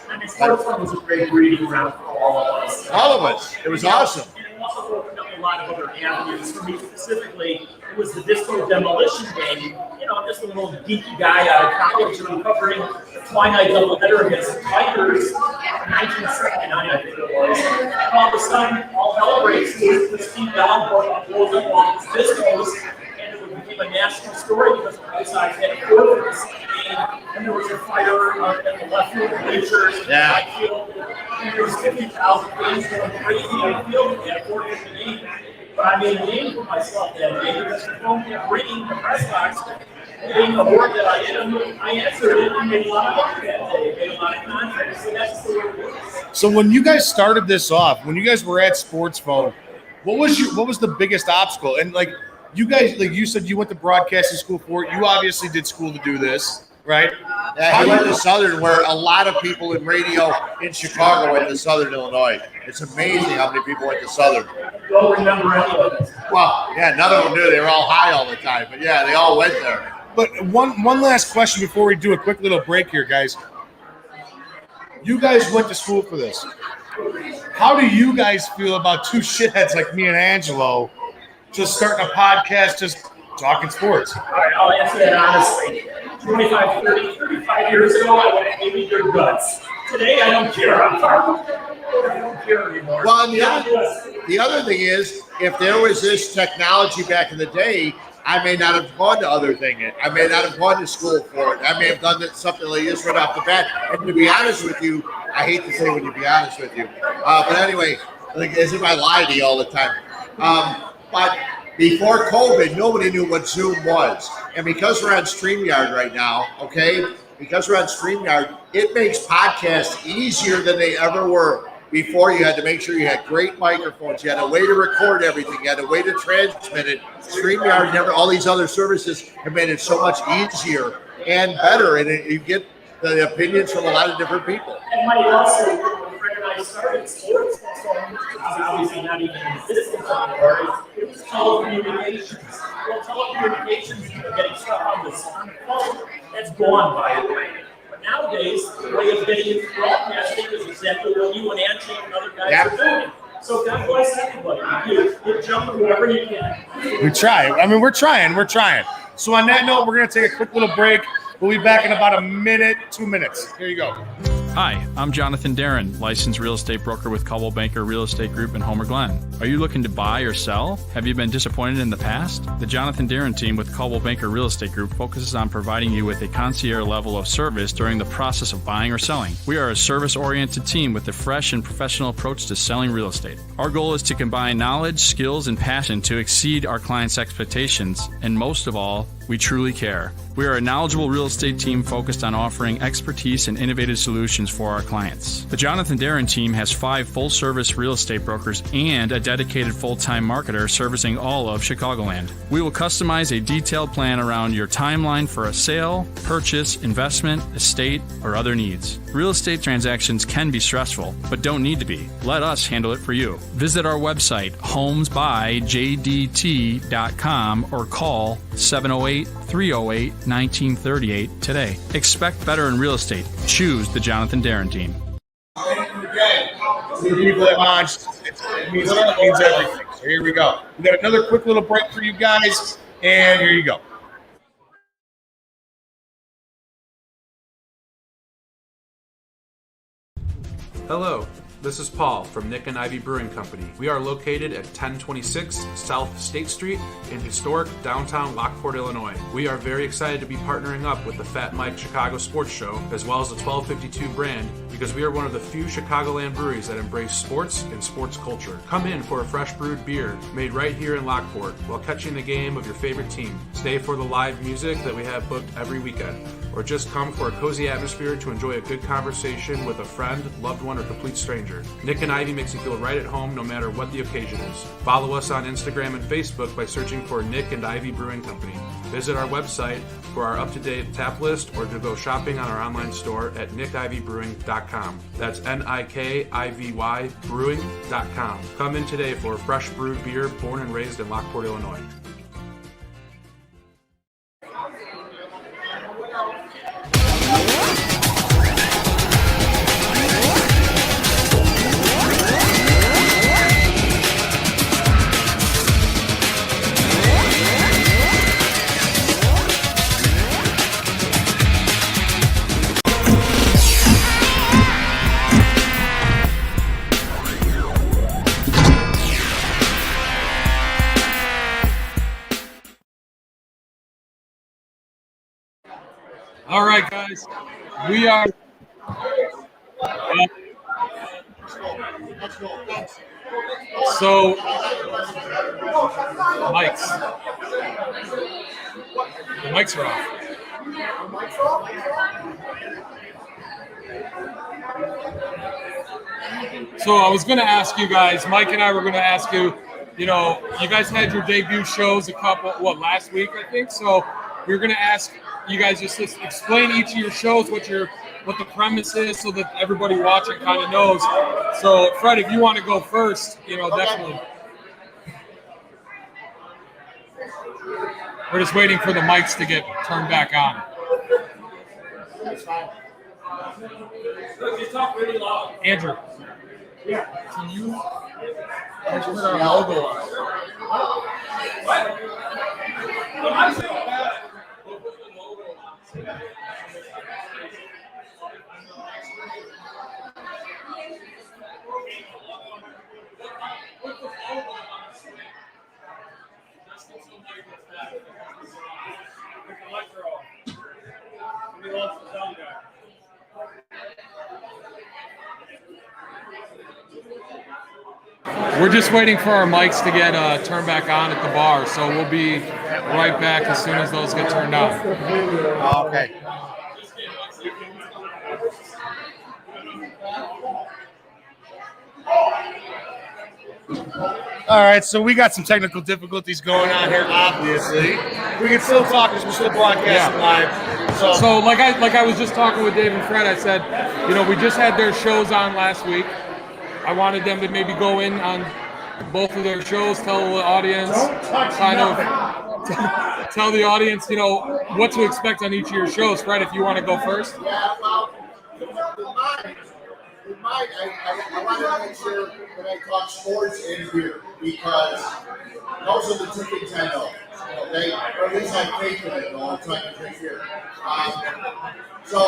I mean, sports fun was a great breeding ground for all of us. All of us. It was awesome. And it also opened up a lot of other avenues. For me specifically, it was the disco demolition game. You know, I'm just a little geeky guy out of college, and I'm covering the Twilight doubleheader against the Tigers in 1979, I think it was. And all of a sudden, all hell breaks loose. This team downpour blows up all these discos. Became a national story because both sides had a quarter of the same game, and there was a fire at the left field bleachers, and the right field, and there was 50,000 fans going crazy on the field at a quarter of the game. But I made a name for myself that day because the phone kept ringing the press box, getting the word that I did. I answered it and made a lot of money that day, made a lot of contracts, so that's the way it works. So when you guys started this off, when you guys were at Sports Phone, what was the biggest obstacle? And like, you guys, like you said, you went to broadcasting school for it. You obviously did school to do this, right? Yeah, I went to Southern, where a lot of people in radio in Chicago went to Southern Illinois. It's amazing how many people went to Southern. Don't remember any of it. Well, yeah, none of them knew. They were all high all the time. But yeah, they all went there. But one last question before we do a quick little break here, guys. You guys went to school for this. How do you guys feel about two shitheads like me and Angelo just starting a podcast, just talking sports? All right, I'll answer that honestly. 25, 30, 35 years ago, I would have hated your guts. Today, I don't care. I don't care anymore. Well, and the other thing is, if there was this technology back in the day, I may not have gone to other things. I may not have gone to school for it. I may have done something like this right off the bat. And to be honest with you, I hate to say when you be honest with you. But anyway, like, as if I lie to you all the time. But before COVID, nobody knew what Zoom was. And because we're on StreamYard right now, okay, because we're on StreamYard, it makes podcasts easier than they ever were. Before, you had to make sure you had great microphones. You had a way to record everything. You had a way to transmit it. StreamYard, all these other services have made it so much easier and better. And you get the opinions from a lot of different people. And Mike, also, when Fred and I started sports, so obviously not even in existence anymore, it was telecommunications. Well, telecommunications, getting stuff on the phone, that's gone, by the way. But nowadays, the way of getting into broadcasting is exactly what you and Angie and other guys are doing. So God bless everybody. You jump wherever you can. We try. I mean, we're trying. So on that note, we're going to take a quick little break. We'll be back in about a minute, 2 minutes. Here you go. Hi, I'm Jonathan Darren, licensed real estate broker with Coldwell Banker Real Estate Group in Homer Glen. Are you looking to buy or sell? Have you been disappointed in the past? The Jonathan Darren team with Coldwell Banker Real Estate Group focuses on providing you with a concierge level of service during the process of buying or selling. We are a service-oriented team with a fresh and professional approach to selling real estate. Our goal is to combine knowledge, skills, and passion to exceed our clients' expectations, and most of all, We truly care. We are a knowledgeable real estate team focused on offering expertise and innovative solutions for our clients. The Jonathan Darren team has 5 full-service real estate brokers and a dedicated full-time marketer servicing all of Chicagoland. We will customize a detailed plan around your timeline for a sale, purchase, investment, estate, or other needs. Real estate transactions can be stressful, but don't need to be. Let us handle it for you. Visit our website, homesbyjdt.com, or call 708-308-1938 today. Expect better in real estate. Choose the Jonathan Darren team. To the people that watch, it means everything. So here we go. We got another quick little break for you guys, and here you go. Hello, this is Paul from Nik Ivy Brewing Company. We are located at 1026 South State Street in historic downtown Lockport, Illinois. We are very excited to be partnering up with the FatMike Chicago Sports Show as well as the 1252 brand because we are one of the few Chicagoland breweries that embrace sports and sports culture. Come in for a fresh brewed beer made right here in Lockport while catching the game of your favorite team. Stay for the live music that we have booked every weekend. Or just come for a cozy atmosphere to enjoy a good conversation with a friend, loved one, or complete stranger. Nik and Ivy makes you feel right at home no matter what the occasion is. Follow us on Instagram and Facebook by searching for Nik and Ivy Brewing Company. Visit our website for our up-to-date tap list or to go shopping on our online store at nikivybrewing.com. That's Nikivy brewing.com. Come in today for a fresh brewed beer born and raised in Lockport, Illinois. All right, guys, we are. So, mics. The mics are off. So I was going to ask you guys, Mike and I were going to ask you, you guys had your debut shows last week, I think. So we were going to ask you guys just explain each of your shows, what the premise is, so that everybody watching kind of knows. So, Fred, if you want to go first, definitely. We're just waiting for the mics to get turned back on. That's fine. You talk really loud. Andrew. Yeah. Can you put our logo on? What? We're just waiting for our mics to get turned back on at the bar, so we'll be right back as soon as those get turned on. Okay. All right, so we got some technical difficulties going on here, obviously. We can still talk because we're still broadcasting live. So like I was just talking with Dave and Fred, I said, we just had their shows on last week. I wanted them to maybe go in on both of their shows, tell the audience, tell the audience, what to expect on each of your shows. Fred, if you want to go first. Yeah, well, with mine, I want to make sure that I talk sports and beer because those are the two things I know. Okay, or at least I think that I know. I'm trying to drink beer. So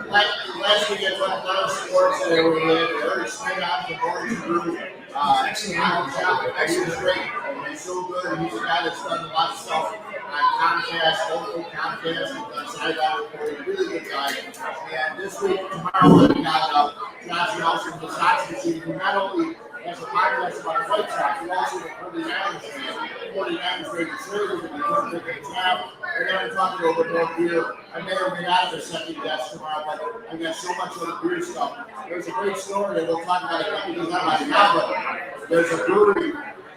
last week I talked a lot of sports and we had Urlacher Signed from Rodoon Brew. Actually, was great. He's so good. He's a guy that's done a lot of stuff on Comcast, local Comcast, and Sideline Reporting. Really good guy. And this week, tomorrow, we got Josh Nelson from the Sox machine, who not only has a podcast about the White Sox, he also the 49ers fan. somebody demonstrated service and you took the tap, and then I'm talking over more beer. I may or may not have a second guest tomorrow, but I got so much other beer stuff. There's a great story, and we'll talk about it because I'm right now, but there's a brewery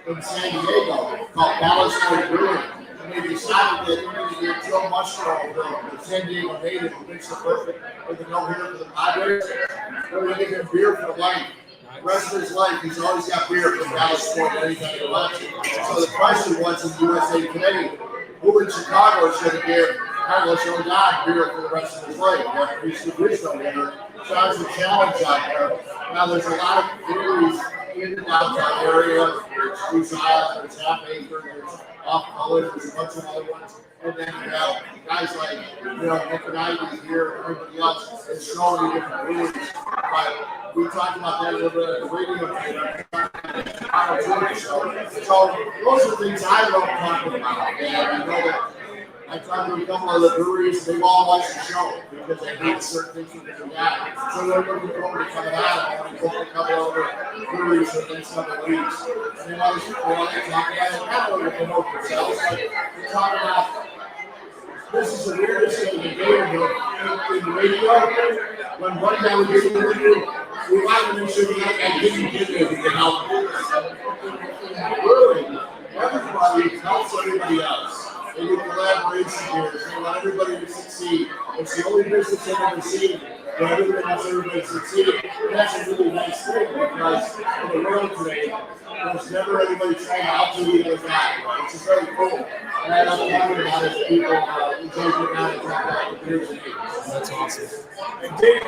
in San Diego called Dallas Point Brewing. And they decided that we needed to get Joe Musgrove, the San Diego native, who makes the perfect with the no-hitter for the Padres. They're going to give him beer for life. The rest of his life, he's always got beer from Dallas Point anytime he wants it. So the question was in USA Today, who in Chicago is going to give Carlos Rodon beer for the rest of his life after he's the original winner? So that's a challenge out there. Now there's a lot of breweries in the downtown area. There's Goose Island, there's Half Acre, there's Off Color, there's a bunch of other ones. And then you have guys like, Nik Ivy here and everybody else. There's so many different breweries. But we talked about that a little bit at the radio today. So those are things I love talking about. And I know that I talked to a couple of the breweries, they've all watched the show because they hate certain things that they got. So they're looking forward to coming out and going to a couple of other breweries in the next couple of weeks. And they want to talk about it, not only to promote themselves, but to talk about this is the weirdest thing to do in the radio. When one guy would get an interview, we wanted to make sure the other guy didn't get there to help. Really, everybody helps everybody else. They do collaboration here. They want everybody to succeed. It's the only business I've ever seen where everybody wants everybody to succeed. And that's a really nice thing because in the world today, there's never anybody trying to outdo the other guy. It's just very cool. And I love talking about it to people enjoy getting out and talking about the beers and eggs. That's awesome. And Dave,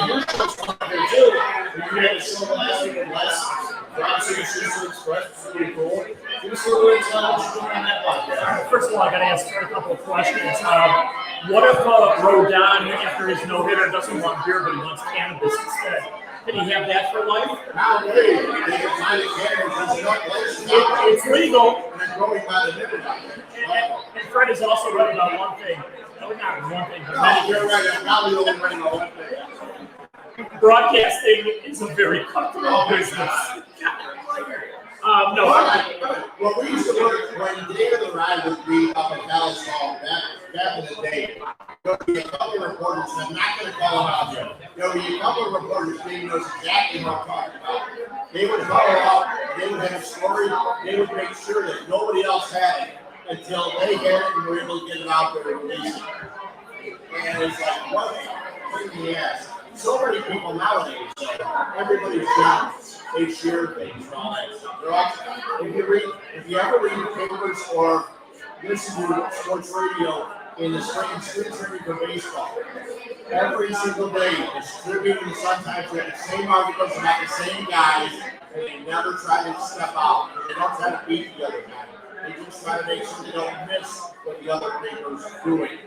your show's fun there too. You had a show last week in West. Robson and Schuster Express, pretty cool. Give us a little insight on what's going on that podcast. First of all, I got to ask a couple of questions. What if Rodoon, after his no-hitter, doesn't want beer, but he wants cannabis instead? Can he have that for life? Nowadays, they can find a cannabis is it's legal. And it's growing by the nipple. And Fred is also right about one thing. No, not one thing, but many You're things. right. I'm probably only right about one thing. Broadcasting is a very cutthroat business. No, Well, we used to work when David and I would be up at Dallas Hall back in the day. There would be a couple of reporters, and I'm not going to call them out here. There would be a couple of reporters who knows exactly what I'm talking about. They would call it out, they would have a story, they would make sure that nobody else had it until they had it and were able to get it out there and release it. And it's like, what a thing he ass. So many people nowadays, everybody's jealous. They share things and all that stuff. They're all, if you ever read papers or listen to sports radio in the spring training for baseball, every single day, the Tribune and the Sun-Times have the same articles about the same guys, and they never try to step out. They don't try to beat the other guy. They just try to make sure they don't miss what the other paper's doing.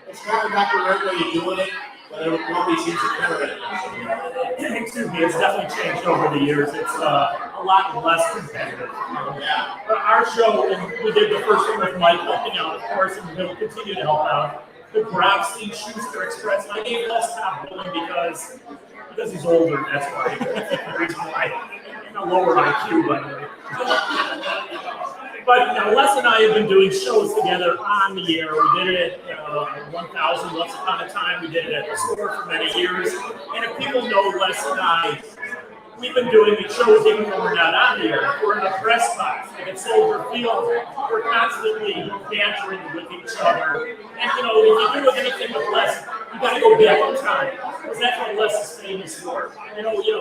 It's kind of not the right way of doing it, but nobody seems to care about it. Excuse me, it's definitely changed over the years. It's a lot less competitive. Yeah. But our show, and we did the first one with Mike helping out, of course, and we'll continue to help out. The Grobstein Schuster Express. I gave Les top billing because he's older, and that's why. That's the reason why. And a lower IQ, by the way. But Les and I have been doing shows together on the air. We did it at 1000 once upon a time. We did it at the store for many years. And if people know Les and I, we've been doing these shows even when we're not on the air. We're in a press box, like at Soldier Field. We're constantly bantering with each other. And if you do anything with Les, you got to go back in time, because that's what Les is famous for. He'll be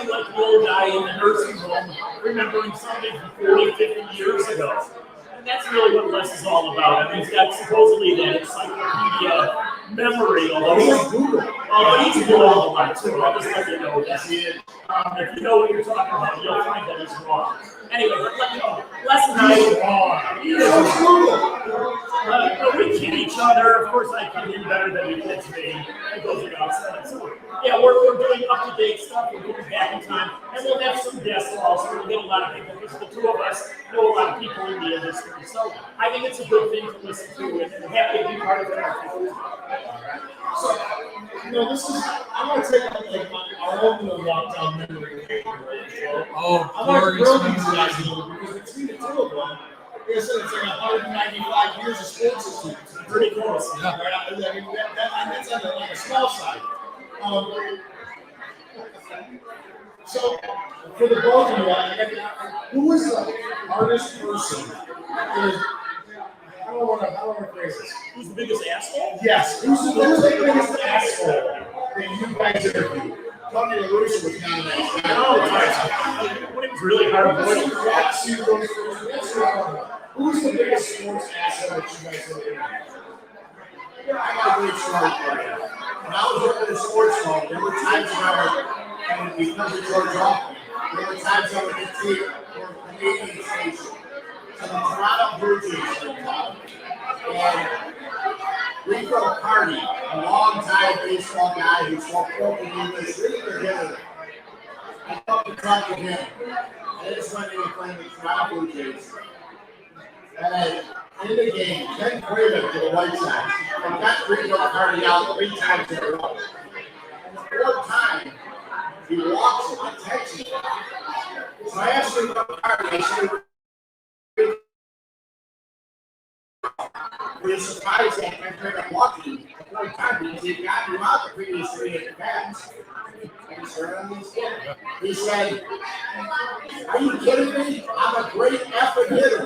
like the old guy in the nursing home, remembering something from 40, 50 years ago. And that's really what Les is all about. I mean, he's got supposedly that encyclopedia memory, although he's Googling a lot too. I'll just let you know that. If you know what you're talking about, you'll find that he's wrong. Anyway, but Les and I are wrong. We kid each other. Of course, I kid him better than he kids me. It goes without saying. So, yeah, we're doing up-to-date stuff. We're going back in time. And we'll have some guests also. We'll get a lot of people, because the two of us know a lot of people in the industry. So I think it's a good thing to listen to, and I'm happy to be part of it. So, this is, I'm going to take like our own little walk down memory lane. Oh, I want to glorious grill these memories. guys a little, because between the two of them, I said, it's like 195 years of sports history. Pretty close. Yeah. Right? I mean, that's on the small side. So, for the both of you, who is the hardest person? How do I want to phrase this? Who's the biggest asshole? Yes. Who's the biggest asshole that you guys interviewed? Tony LaRusso was not an asshole. When it was really hard to Who's the biggest sports asshole that you guys have interviewed? I got a great story for you. When I was working in the sports hall, there were times when I would, because of George Hoffman, there were times I would get tape for Canadian station. So the Toronto Blue Jays would come. And we threw a party, a long-time baseball guy who spoke broken English, really good hitter. I got to talk to him. And this when they were playing the Toronto Blue Jays. And in the game, Ken Craven to the White Sox. And got Craven party out 3 times in a row. And the 4th time, he walks and attacks me. So I asked him about the party. I said, we were surprised that Ken Craven walking the 4th time because he'd gotten him out the previous 3 at-bats. He said, are you kidding me? I'm a great effort hitter.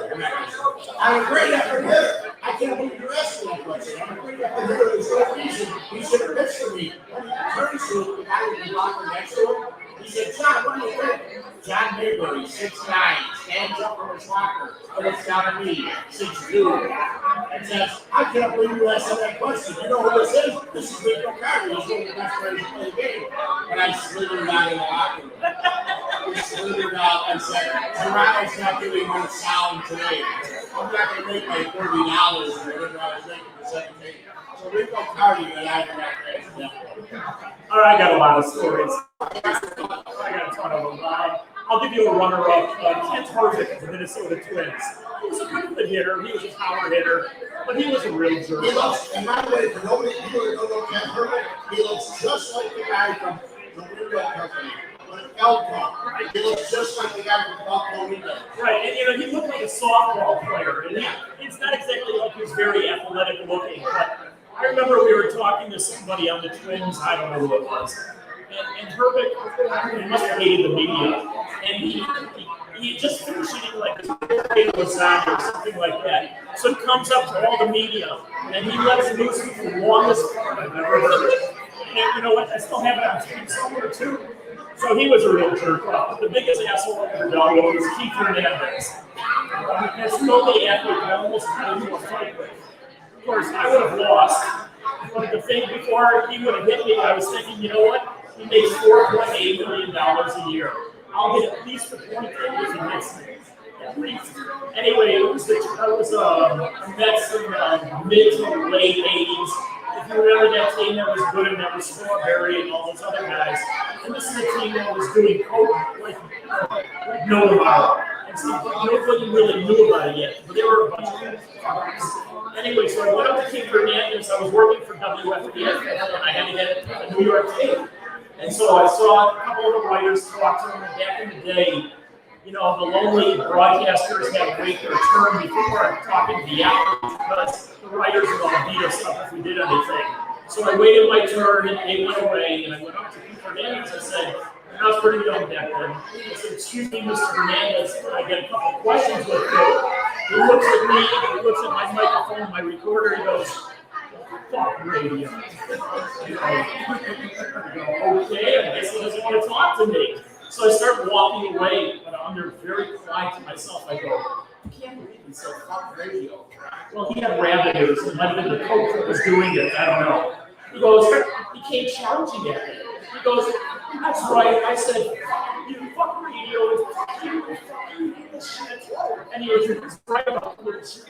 I'm a great effort hitter. I can't believe you're asking that question. I'm a great effort hitter. There's no reason he should have pitched to me. When he turns to the guy who's blocking next to him, he said, John, what do you think? John Mayberry, 6'9", stands up from his locker, and looks down at me, 6'2", and says, I can't believe you asked that question. You know who this is? This is Rico Carter. He's one of the best players to play the game. And I slithered out of the locker room. I slithered out and said, Toronto's not giving me sound today. I'm not going to make my $40 or whatever I was making for 17. So Rico Carter and I got that. All right, I got a lot of stories. I got a ton of them. I'll give you a runner-up. Kent Harvick of the Minnesota Twins. He was a pretty good hitter. He was a power hitter, but he was a real jerk. He looks, and by the way, for nobody, you don't know Kent Harvick, he looks just like the guy from the Rodoon Company. Right. He looks just like the guy from Buffalo. Right, and he looked like a softball player. And it's not exactly like he was very athletic looking, but I remember we were talking to somebody on the Twins, I don't know who it was, and Herbert, he must have hated the media, and he just finished eating like lasagna or something like that. So he comes up to all the media, and he lets loose the longest part I've ever heard. And you know what, I still have it on tape somewhere too. So he was a real jerk off. The biggest asshole I ever dealt with was Keith Hernandez. That's the only athlete I almost got into a fight with. Of course, I would have lost, but the thing before he would have hit me, I was thinking, you know what? He makes $4.8 million a year. I'll get at least the point if he hits me. At least. Anyway, I was Mets in the mid to late 80s. If you remember that team that was good and that was Strawberry and all those other guys, and this is a team that was doing coke like no tomorrow. And so nobody really knew about it yet, but there were a bunch of guys. Anyway, so I went up to Keith Hernandez. I was working for WFDF, and I had to get a New York tape. And so I saw a couple of the writers talk to him. Back in the day, you know, the lonely broadcasters had to wait their turn before talking to the athletes because the writers would all beat us up if we did anything. So I waited my turn, and they went away, and I went up to Keith Hernandez. I said, and I was pretty young back then. I said, excuse me, Mr. Hernandez, can I get a couple questions with you? He looks at me, he looks at my microphone, my recorder, he goes, fuck radio. You know, okay, I guess he doesn't want to talk to me. So I start walking away, but I'm very quiet to myself. I go, I can't believe he said fuck radio. Well, he had revenues. It might have been the coke that was doing it. I don't know. He goes, he came charging at me. He goes, that's right. I said, you fuck radio. Fuck you, this shit. And he was right about this shit.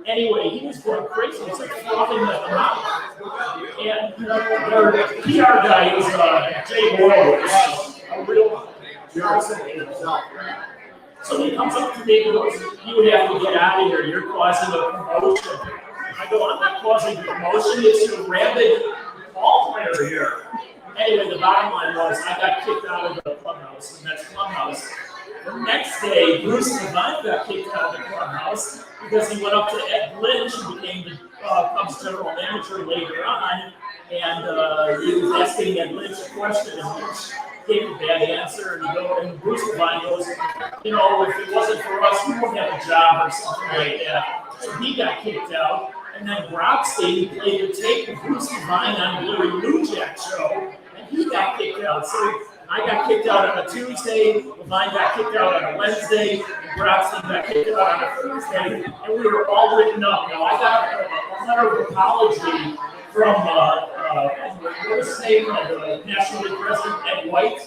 Anyway, he was going crazy. He was like frothing at the mouth. And their PR guy was Jay Boyle, a real person himself. So he comes up to me and goes, you would have to get out of here. You're causing a commotion. I go, I'm not causing a commotion. It's your rabid ball player here. Anyway, the bottom line was I got kicked out of the clubhouse, the Mets clubhouse, The next day, Bruce Levine got kicked out of the clubhouse because he went up to Ed Lynch, who became the Cubs general manager later on, and he was asking Ed Lynch a question, and Lynch gave a bad answer, and Bruce Levine goes, you know, if it wasn't for us, we wouldn't have a job or something like that. So he got kicked out, and then Brockstein played the tape of Bruce Levine on Larry Lujak's show, and he got kicked out. So I got kicked out on a Tuesday, Levine got kicked out on a Wednesday, and Brockstein got kicked out on a Thursday, and we were all written up. Now, I got a letter of apology from, what was his name, the National League president, Ed White.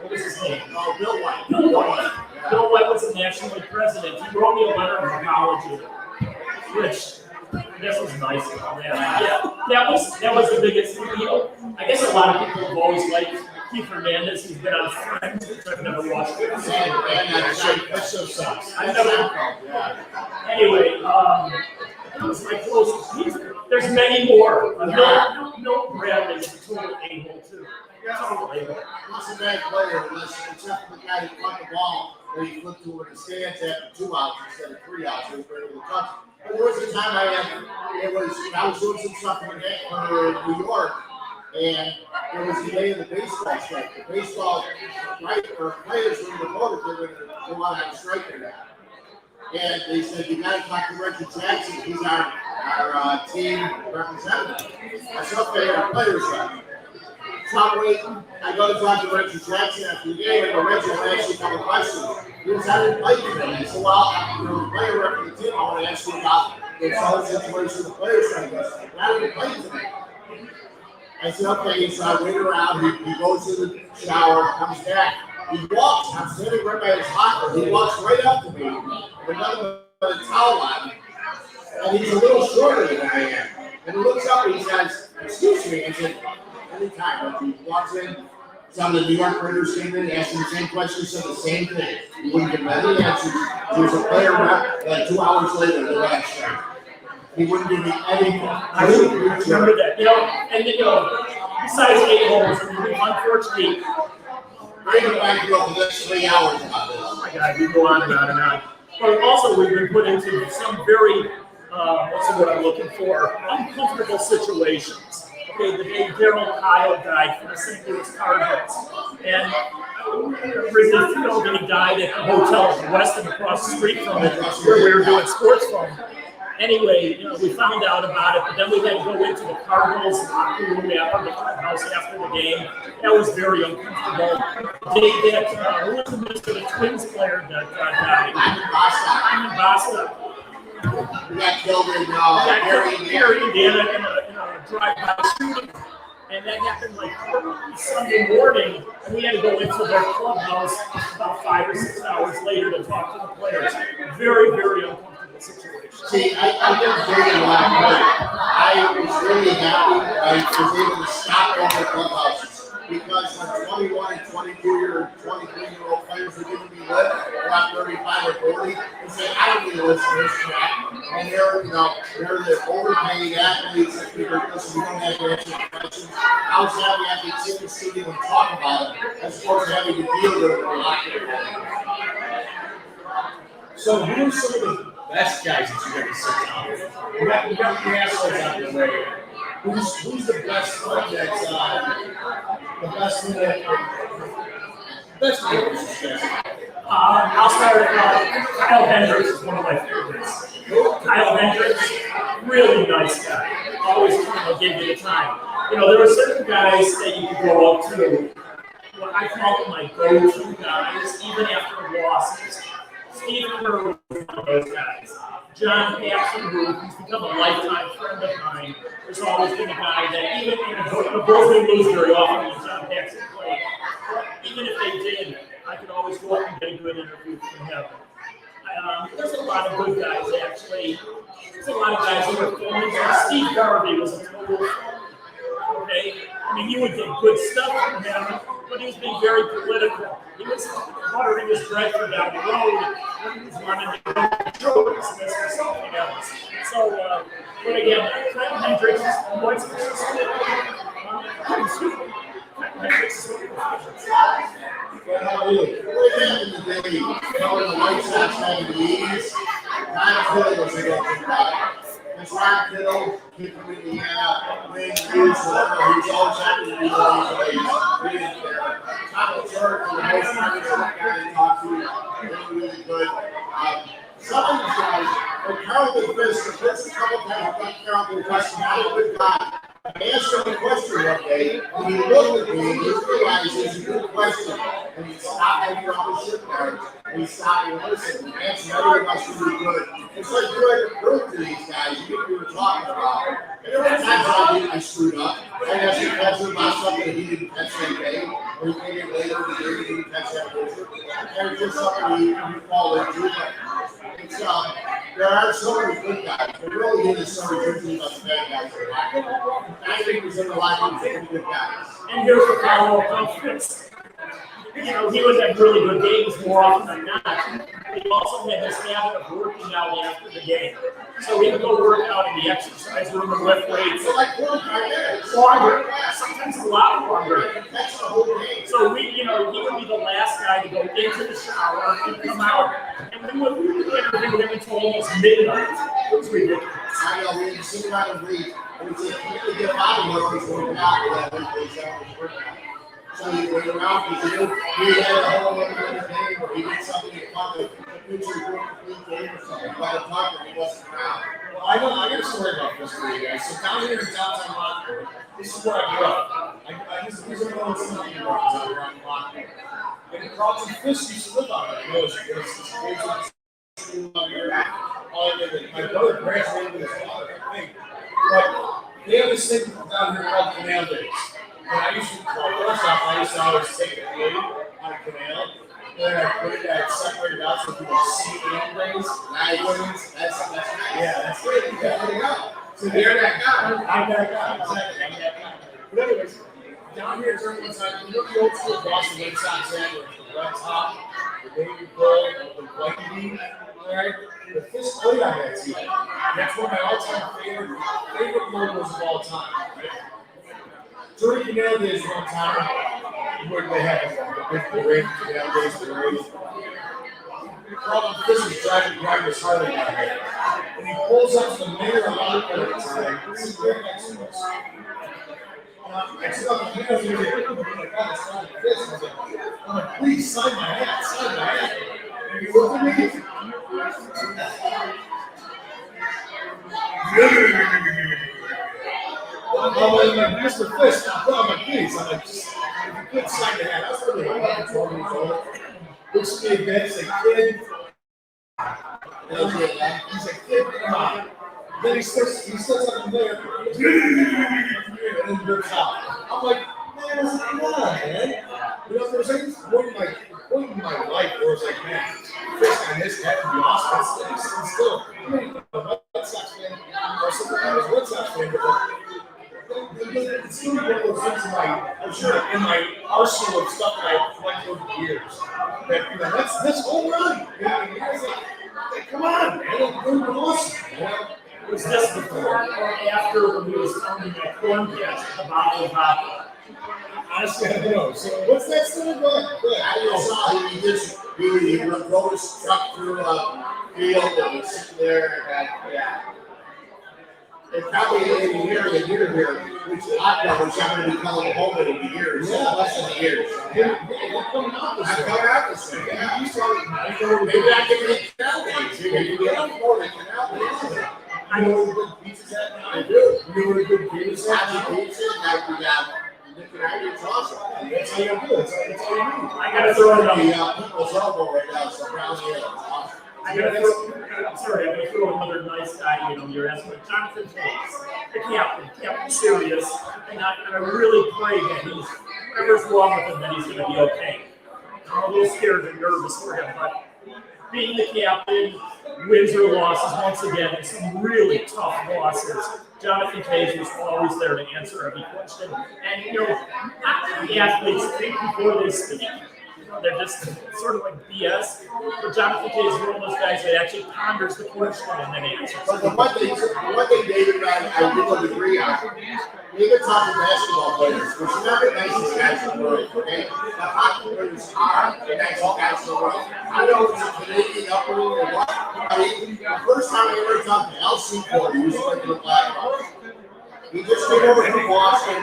What was his name? Bill White. Bill White. Bill White was the National League president. He wrote me a letter of apology, which this was nice. Yeah, that was the biggest deal. I guess a lot of people have always liked Keith Hernandez. He's been on Friends, which I've never watched. That show sucks. I've never. Anyway, that was my closest. There's many more. No Bradley is a total a-hole too. Total a-hole. He's a bad player, except for the guy who caught the ball where he flipped to in the stands after 2 outs instead of 3 outs. He was able to touch. But there was a time I was doing some stuff in New York, and it was the day of the baseball strike. The baseball players were reported they were going to go out on strike or that. And they said, you got to talk to Reggie Jackson. He's our team representative. I said, okay, our players are. So I'm waiting. I go to talk to Reggie Jackson after the game, and Reggie will ask you a couple questions. He was out in play today. He said, well, the player rep for the team, I want to ask you about the whole situation of the players. I guess, I didn't play today. I said, okay. So I wait around. He goes to the shower, comes back. He walks. I'm standing right by his locker. He walks right up to me with another towel on, and he's a little shorter than I am. And he looks up and he says, excuse me. I said, anytime. He walks in, some of the New York writers came in, asked him the same questions, said the same thing. He wouldn't give him any answers. There was a player rep, like 2 hours later, the last time. He wouldn't give me anything. I remember that. Besides a-holes, unfortunately, I can back you up for the next 3 hours about this. oh my God, you go on and on and on. But also, we've been put into some very, what's the word I'm looking for, uncomfortable situations. Okay, the day Daryl Kyle died from the St. Louis Cardinals. And Wrigley Field, and he died at the hotel in Weston across the street from it, where we were doing sports from. Anyway, we found out about it, but then we had to go into the Cardinals locker room after the clubhouse after the game. That was very uncomfortable. Who was the Minnesota Twins player that died? Ivan Basta. We got killed in Gary, Indiana in a drive-by shooting. And that happened like Sunday morning, and we had to go into their clubhouse about 5 or 6 hours later to talk to the players. Very, very uncomfortable situation. See, I didn't bring a lot of money. I was really happy I was able to stop over the clubhouses. Because when 21 and 23-year-old players are giving me lip, around 35 or 40, and say, I don't need to listen to this crap. And they're the overpaid athletes that figure, listen, we don't have to answer the questions. I was happy I could sit in the studio and talk about it, as opposed to having to deal with it a lot. So who are some of the best guys that you've ever seen out there? We got the assholes out of the way. Who's the best one that's the best one I'll start Kyle Hendricks is one of my favorites. Kyle Hendricks, really nice guy. Always gave me the time. There are certain guys that you can go up to. What I call them my go-to guys, even after losses. Steve Kerr was one of those guys. John Paxton, who's become a lifetime friend of mine, has always been a guy that even the Bulls didn't lose very often when John Paxton played. Even if they did, I could always go up and get a good interview from him. There's a lot of good guys, actually. There's a lot of guys who are phonies. Steve Garvey was a total phony. Okay? I mean, you would get good stuff from him, but he was being very political. He was buttering his bread for down the road when he was running the business or something else. So, but again, Kyle Hendricks is what's Well, How are you? Way back in the day, covering the White Sox having the 80s, Ron Kittle was a go-to guy. That's Ron Kittle, kid from Indiana, playing kids, whatever. He was always happy to be where he plays. He didn't care. Tom Jordan, for the most part, is that guy to talk to. Really, really good. Some of these guys, like Carlton Fisk, the first couple times I got Carlton Fisk, not a good guy. I asked him a question one day, and he looked at me, and he realized it's a good question. And he stopped hanging around the ship there, and he stopped and listened. And answered everything else really good. It's like you had to prove to these guys what you were talking about. And there were times I screwed up. I asked him a question about something that he didn't catch that day, or he came in later in the year, he didn't catch that picture. And it's just something you fall into. It's, there are so many good guys. There really is so many good about the bad guys. I think he's in the line with the good guys. And here's the follow-up confidence. You know, he was at really good games more often than not. He also had this habit of working out after the game. So he would go work out in the exercise room and lift weights. So like 45 minutes. Longer. Sometimes a lot longer. That's the whole game. So he would be the last guy to go into the shower and come out. And we would interview him until almost midnight. It was ridiculous. I know, we sit around and read. And we say, you get out of work before we out. So you wait around because he had a whole other game or he did something that caught the future complete game or something. By the time he wasn't around. Well, I got a story about this for you guys. So down here in downtown Lockport, this is where I grew up. These are the ones that you know out here on Lockport. And Carlton Fisk used to live out there. I know it's this crazy out here. My brother graduated with his father, I think. But they have this thing down here called Canal Days. And I used to, first off, I used to always take a plate on a canal. And then I put it, I'd separate it out so people could see the end grains. Nice. That's nice. Yeah, that's great. Yeah. So you're that guy. I'm that guy. Exactly. I'm that guy. But anyways, down here during the time, you know the old school Boston Red Sox had with the red top, the baby bull, the white bean, all right? The Fisk played on that team. That's one of my all-time favorite logos of all time, right? During Canal Days one time, where they had the big parade, Canal Days parade, Carlton Fisk is driving his Harley down here. And he pulls up to the mayor of Lockport at the time. This is very next to us. I stood up and he was like, oh my God, it's Carlton Fisk. I'm like, please sign my hat, sign my hat. And he looked at me. I'm like, Mr. Fisk, I'm like, please. I'm like, just, if you could sign the hat. I was really like 12 years old. Looks at me again, he's like, kid. He's like, kid, come on. Then he starts up there, and then rips out. I'm like, man, come on, man. You know, there was like this point in my life where it was like, man, Fisk on his head would be awesome. It's still, I mean, a Red Sox fan, or something, I was a Red Sox fan, but it's still one of those things in my arsenal of stuff that I've collected over the years. That, you know, that's home run. You know, and guys like, come on, man, they're awesome. You know? Was this before or after when he was pounding that corn patch at the bottom of the vodka? Honestly, I don't know. So what's that story about? I just saw he drove his truck through a field and was sitting there and it probably in a year here, which I know was going to be calling home in a year, less than a year. They're coming out this year. I'm coming out this year. Yeah. Maybe I can make Canal Days. Maybe we have more than Canal Days. I know where good pizza's at now. I do. You know where good pizza's at? I mean, pizza, like we got Nik Ivy, it's awesome. That's how you do it. That's all you need. I gotta throw it The people's elbow right now, so Brown Hill, it's awesome. I'm gonna throw another nice guy, you know, you're asking Jonathan Taves, the captain serious, and I really pray that whatever's wrong with him, that he's gonna be okay. I'm a little scared and nervous for him, but being the captain, wins or losses once again, and some really tough losses. Jonathan Taves was always there to answer every question. And, you know, not many athletes think before they speak. They're just sort of like BS. But Jonathan K is one of those guys that actually ponders the question and then answers. But the one thing David and I would agree on, even talking basketball players, which are not the nicest guys in the world, okay? The hockey players are the nicest guys in the world. I know it's a Canadian upbringing or what. I mean, the first time I ever talked to LC Porter, he was playing for the Blackhawks. He just came over from Boston.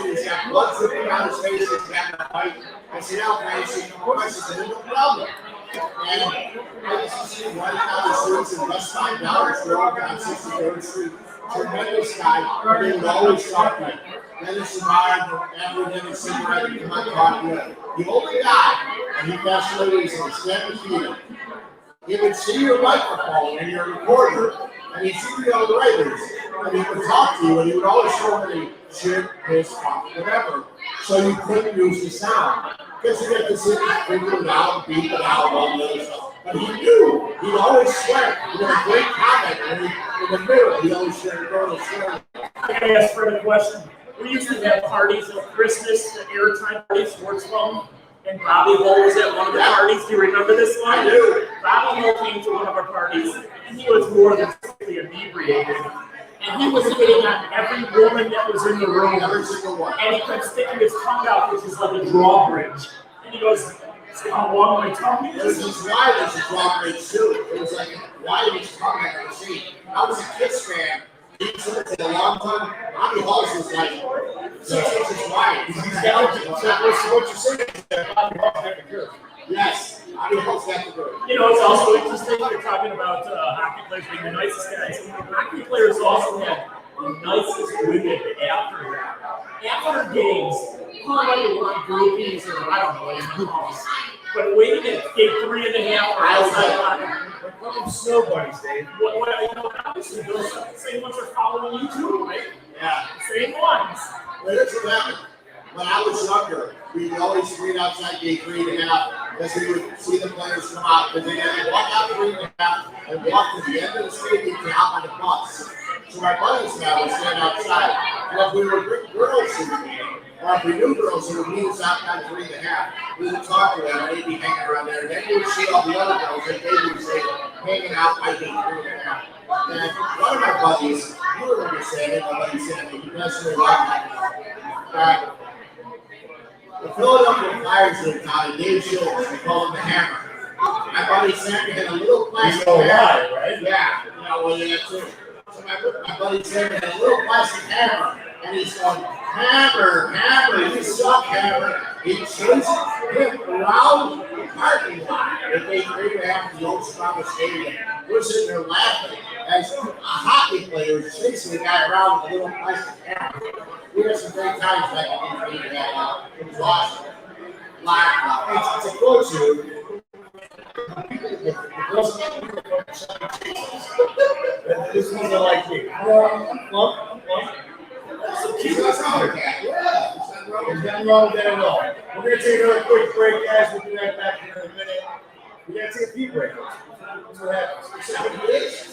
He's got blood dripping down his face. He's got a fight. I said, I said, no problem. And I used to see him running down the streets in West Side Dollars Road on 63rd Street. Tremendous guy. They would always talk to him. Dennis Simard, every Dennis Simard, he might talk to him. The only guy, and he passed away recently, Stanley Peter. He would see your microphone and your recorder, and he'd see you on the writers, and he would talk to you, and he would always show me shit, piss, fuck, whatever. So you couldn't use the sound. Because you get to sit and figure it out, beat it out, all the other stuff. But he knew. He'd always swear. He had a great comment, and in the mirror, he always said, "Go to swear." I gotta ask for the question. We used to have parties at Christmas, the airtime parties, sports phone. And Bobby Hull was at one of the parties. Do you remember this one? I do. Bobby Hull came to one of our parties, and he was more than simply inebriated. And he was hitting on every woman that was in the room. Every single one. And he kept sticking his tongue out, which is like a drawbridge. And he goes, "See how long my tongue It was is?" just why there's a drawbridge too. It was like, why did he come back and see? I was a Kiss fan. He said it a long time. Bobby Hulse was like 6 inches wide. He's got what you're saying is that Bobby Hulse got the curve. Yes, Bobby Hulse got the curve. You know, it's also interesting you're talking about hockey players being the nicest guys. Hockey players also have the nicest women after that. After games, whether you want groupies or I don't know what you call them. But waiting at gate 3.5 or outside, Call them snow bunnies, Dave. you know, obviously those same ones are following you too, right? Yeah. Same ones. Well, here's what happened. When I was younger, we would always wait outside gate 3.5 because we would see the players come out because they had to walk out 3.5 and walk to the end of the stadium to hop on the bus. So my buddies and I would stand outside. And if we would bring girls to the game, or if we knew girls who would meet us outside 3.5, we would talk to them and they'd be hanging around there. Then we would see all the other girls and they would say, hanging out by gate 3.5. And one of my buddies, you would understand it, my buddy Sammy, he passed away right. The Philadelphia Flyers at the time, Dave Schultz, they call him the Hammer. My buddy Sammy had a little plastic hammer. Right? Yeah, you know, well, yeah, too. So my buddy Sammy had a little plastic hammer, and he's going, hammer, you suck, hammer. He chases him around the parking lot at Gate 3.5 the old Chicago Stadium. We're sitting there laughing as a hockey player is chasing the guy around with a little plastic hammer. We had some great times back in Gate 3.5. It was awesome. It's a go-to. This one's like me. There's nothing wrong with that at all. We're going to take another quick break, guys. We'll be right back here in a minute. We got to take a pee break. That's what happens.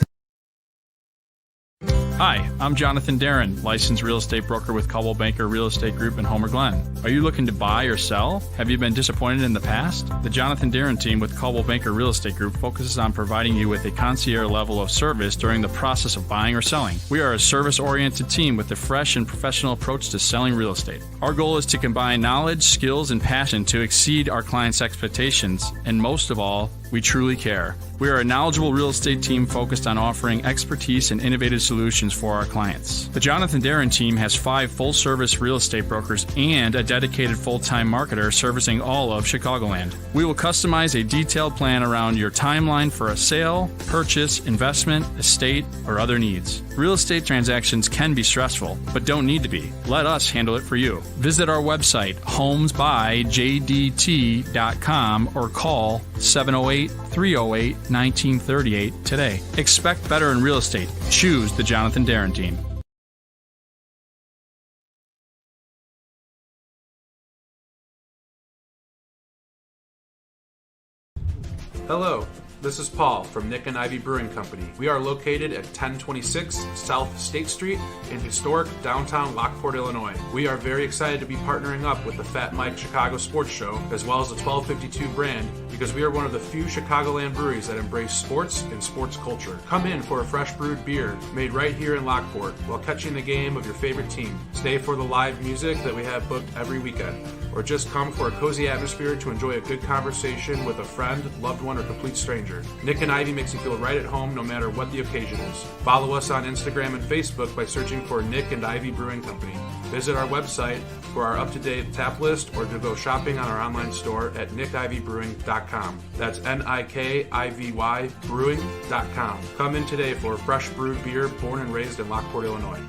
Hi, I'm Jonathan Darren, licensed real estate broker with Coldwell Banker Real Estate Group in Homer Glen. Are you looking to buy or sell? Have you been disappointed in the past? The Jonathan Darren team with Coldwell Banker Real Estate Group focuses on providing you with a concierge level of service during the process of buying or selling. We are a service-oriented team with a fresh and professional approach to selling real estate. Our goal is to combine knowledge, skills, and passion to exceed our clients' expectations, and most of all, we truly care. We are a knowledgeable real estate team focused on offering expertise and innovative solutions for our clients. The Jonathan Darren team has 5 full-service real estate brokers and a dedicated full-time marketer servicing all of Chicagoland. We will customize a detailed plan around your timeline for a sale, purchase, investment, estate, or other needs. Real estate transactions can be stressful, but don't need to be. Let us handle it for you. Visit our website, homesbyjdt.com, or call 708-308-1938 today. Expect better in real estate. Choose the Jonathan Darren team. Hello, this is Paul from Nik Ivy Brewing Company. We are located at 1026 South State Street in historic downtown Lockport, Illinois. We are very excited to be partnering up with the FatMike Chicago Sports Show as well as the 1252 brand because we are one of the few Chicagoland breweries that embrace sports and sports culture. Come in for a fresh brewed beer made right here in Lockport while catching the game of your favorite team. Stay for the live music that we have booked every weekend, or just come for a cozy atmosphere to enjoy a good conversation with a friend, loved one, or complete stranger. Nik and Ivy makes you feel right at home no matter what the occasion is. Follow us on Instagram and Facebook by searching for Nik and Ivy Brewing Company. Visit our website for our up-to-date tap list or to go shopping on our online store at nikivybrewing.com. That's NIKIVY brewing.com. Come in today for fresh brewed beer born and raised in Lockport, Illinois.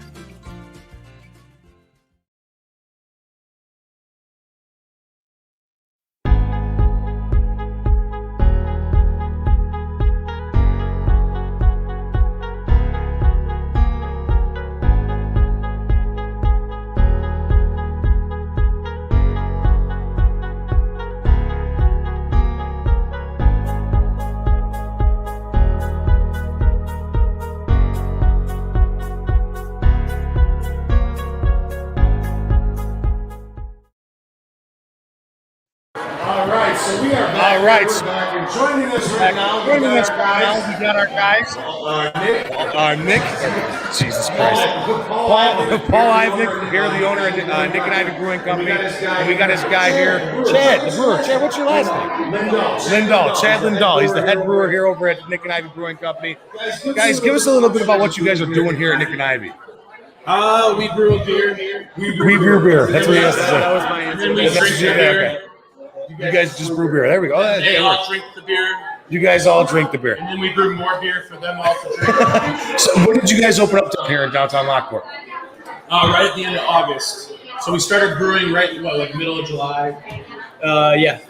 All right, so joining us right now, we got our guys, Nik, Jesus Christ, Paul Ivy here, the owner of Nik and Ivy Brewing Company, and we got this guy here, Chad, the brewer. Chad, what's your last name? Lindahl, Chad Lindahl. He's the head brewer here over at Nik and Ivy Brewing Company. Guys, give us a little bit about what you guys are doing here at Nik and Ivy. We brew a beer here. We brew beer. That's what he has to say. That was my answer. And then we drink the beer. You guys just brew beer. There we go. They all drink the beer. You guys all drink the beer. And then we brew more beer for them all to drink. So when did you guys open up down here in downtown Lockport? Right at the end of August. So we started brewing like middle of July. Yeah.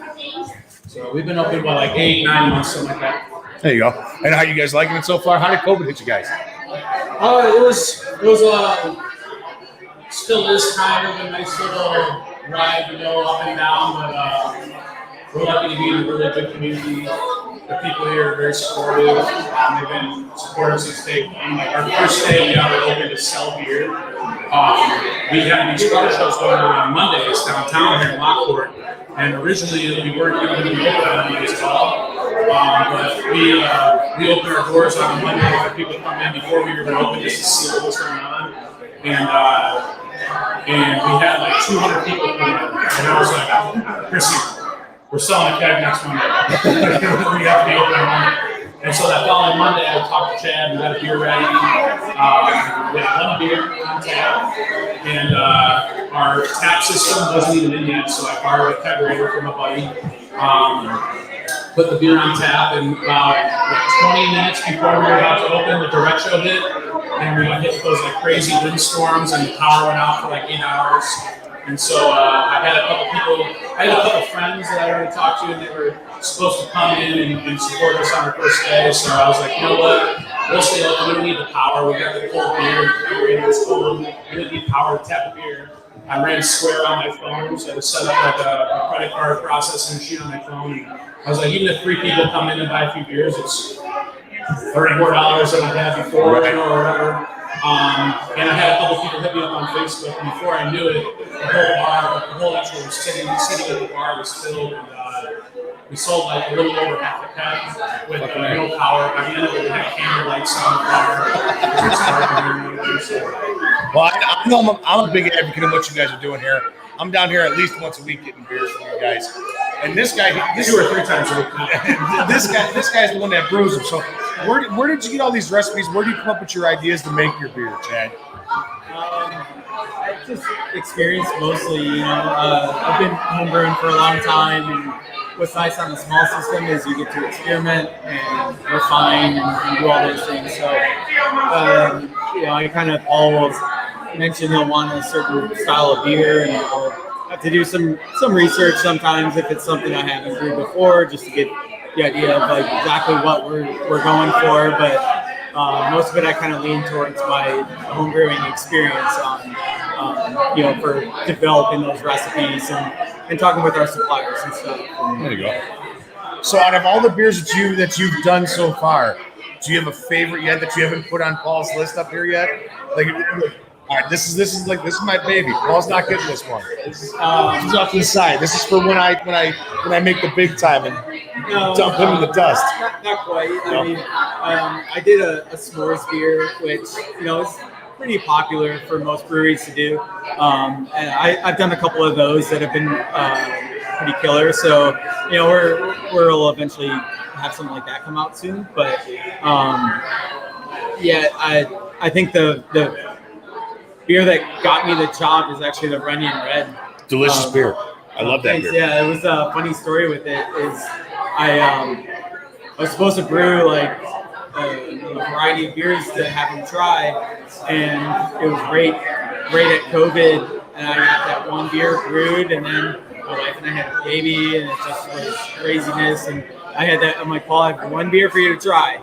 So we've been open like 8-9 months, something like that. There you go. And how you guys liking it so far? How did COVID hit you guys? It was still is kind of a nice little ride, up and down, but we're lucky to be in a really good community. The people here are very supportive. They've been supportive since day one. Like our first day, we were open to sell beer. We had these car shows going on Mondays downtown here in Lockport, and originally we weren't even going to be open on Mondays at all. But we opened our doors on Monday for people to come in before we were going to open just to see what was going on. And we had like 200 people come in. And I was like, Chrissy, we're selling a keg next Monday. We have to be open on Monday. And so that following Monday, I talked to Chad. We got a beer ready. We had one beer on tap. And our tap system wasn't even in yet. So I borrowed a kegerator from a buddy. Put the beer on tap, and about 20 minutes before we were about to open, the direct show hit, and we hit those like crazy windstorms, and the power went out for like 8 hours. And so I had a couple friends that I already talked to, and they were supposed to come in and support us on our first day. So I was like, you know what? We'll stay open. We don't need the power. We got the cold beer. It's cold. We didn't need power to tap the beer. I ran Square on my phone, so I was set up like a credit card processing machine on my phone. I was like, even if 3 people come in and buy a few beers, it's $30 more than I had before, or whatever. And I had a couple people hit me up on Facebook, and before I knew it, the whole actual sitting at the bar was filled, and we sold like a little over half a keg with no power. By the end of it, we had camera lights on the bar. Well, I know I'm a big advocate of what you guys are doing here. I'm down here at least once a week getting beers from you guys. And this guy, 2 or 3 times a week. this guy's the one that brews them. So where did you get all these recipes? Where do you come up with your ideas to make your beer, Chad? I've just experienced mostly, I've been homebrewing for a long time, and what's nice on the small system is you get to experiment and refine and do all those things. So, I kind of always mention they'll want a certain style of beer, and I'll have to do some research sometimes if it's something I haven't brewed before, just to get the idea of like exactly what we're going for. But most of it I kind of lean towards my homebrewing experience for developing those recipes and talking with our suppliers and stuff. There you go. So out of all the beers that you've done so far, do you have a favorite yet that you haven't put on Paul's list up here yet? Like, all right, this is my baby. Paul's not getting this one. This is off to the side. This is for when I make the big time and dump him in the dust. Not quite. I mean, I did a s'mores beer, which is pretty popular for most breweries to do, and I've done a couple of those that have been pretty killer. So we'll eventually have something like that come out soon. But I think the beer that got me the job is actually the Runyon Red. Delicious beer. I love that beer. Yeah, it was a funny story with it. I was supposed to brew like a variety of beers to have them try, and it was right at COVID, and I got that one beer brewed, and then my wife and I had a baby, and it just was craziness. And I had that. I'm like, Paul, I have one beer for you to try.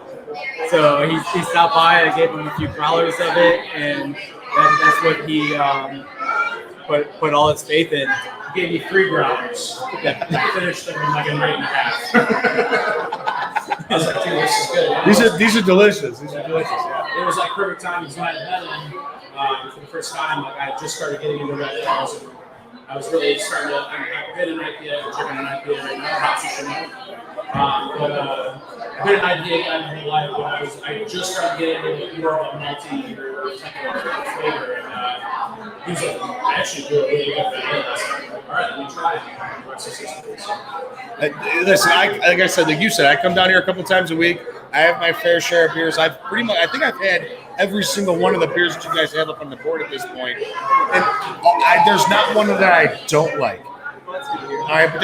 So he stopped by. I gave him a few growlers of it, and that's what he put all his faith in. He gave me 3 growlers. I finished them in like a night and a half. I was like, dude, this is good. These are delicious. These are delicious. Yeah. It was like perfect time. He's my head for the first time. Like I just started getting into red ales. I was really starting to. I've been an IPA, I'm drinking an IPA right now. Not super but I've been an IPA guy my whole life. But I just started getting into more of a malty type of flavor. And he's like, I actually do a really good thing. All right, let me try it. Listen, like I said, like you said, I come down here a couple times a week. I have my fair share of beers. I think I've had every single one of the beers that you guys have up on the board at this point. And there's not one that I don't like. All right, but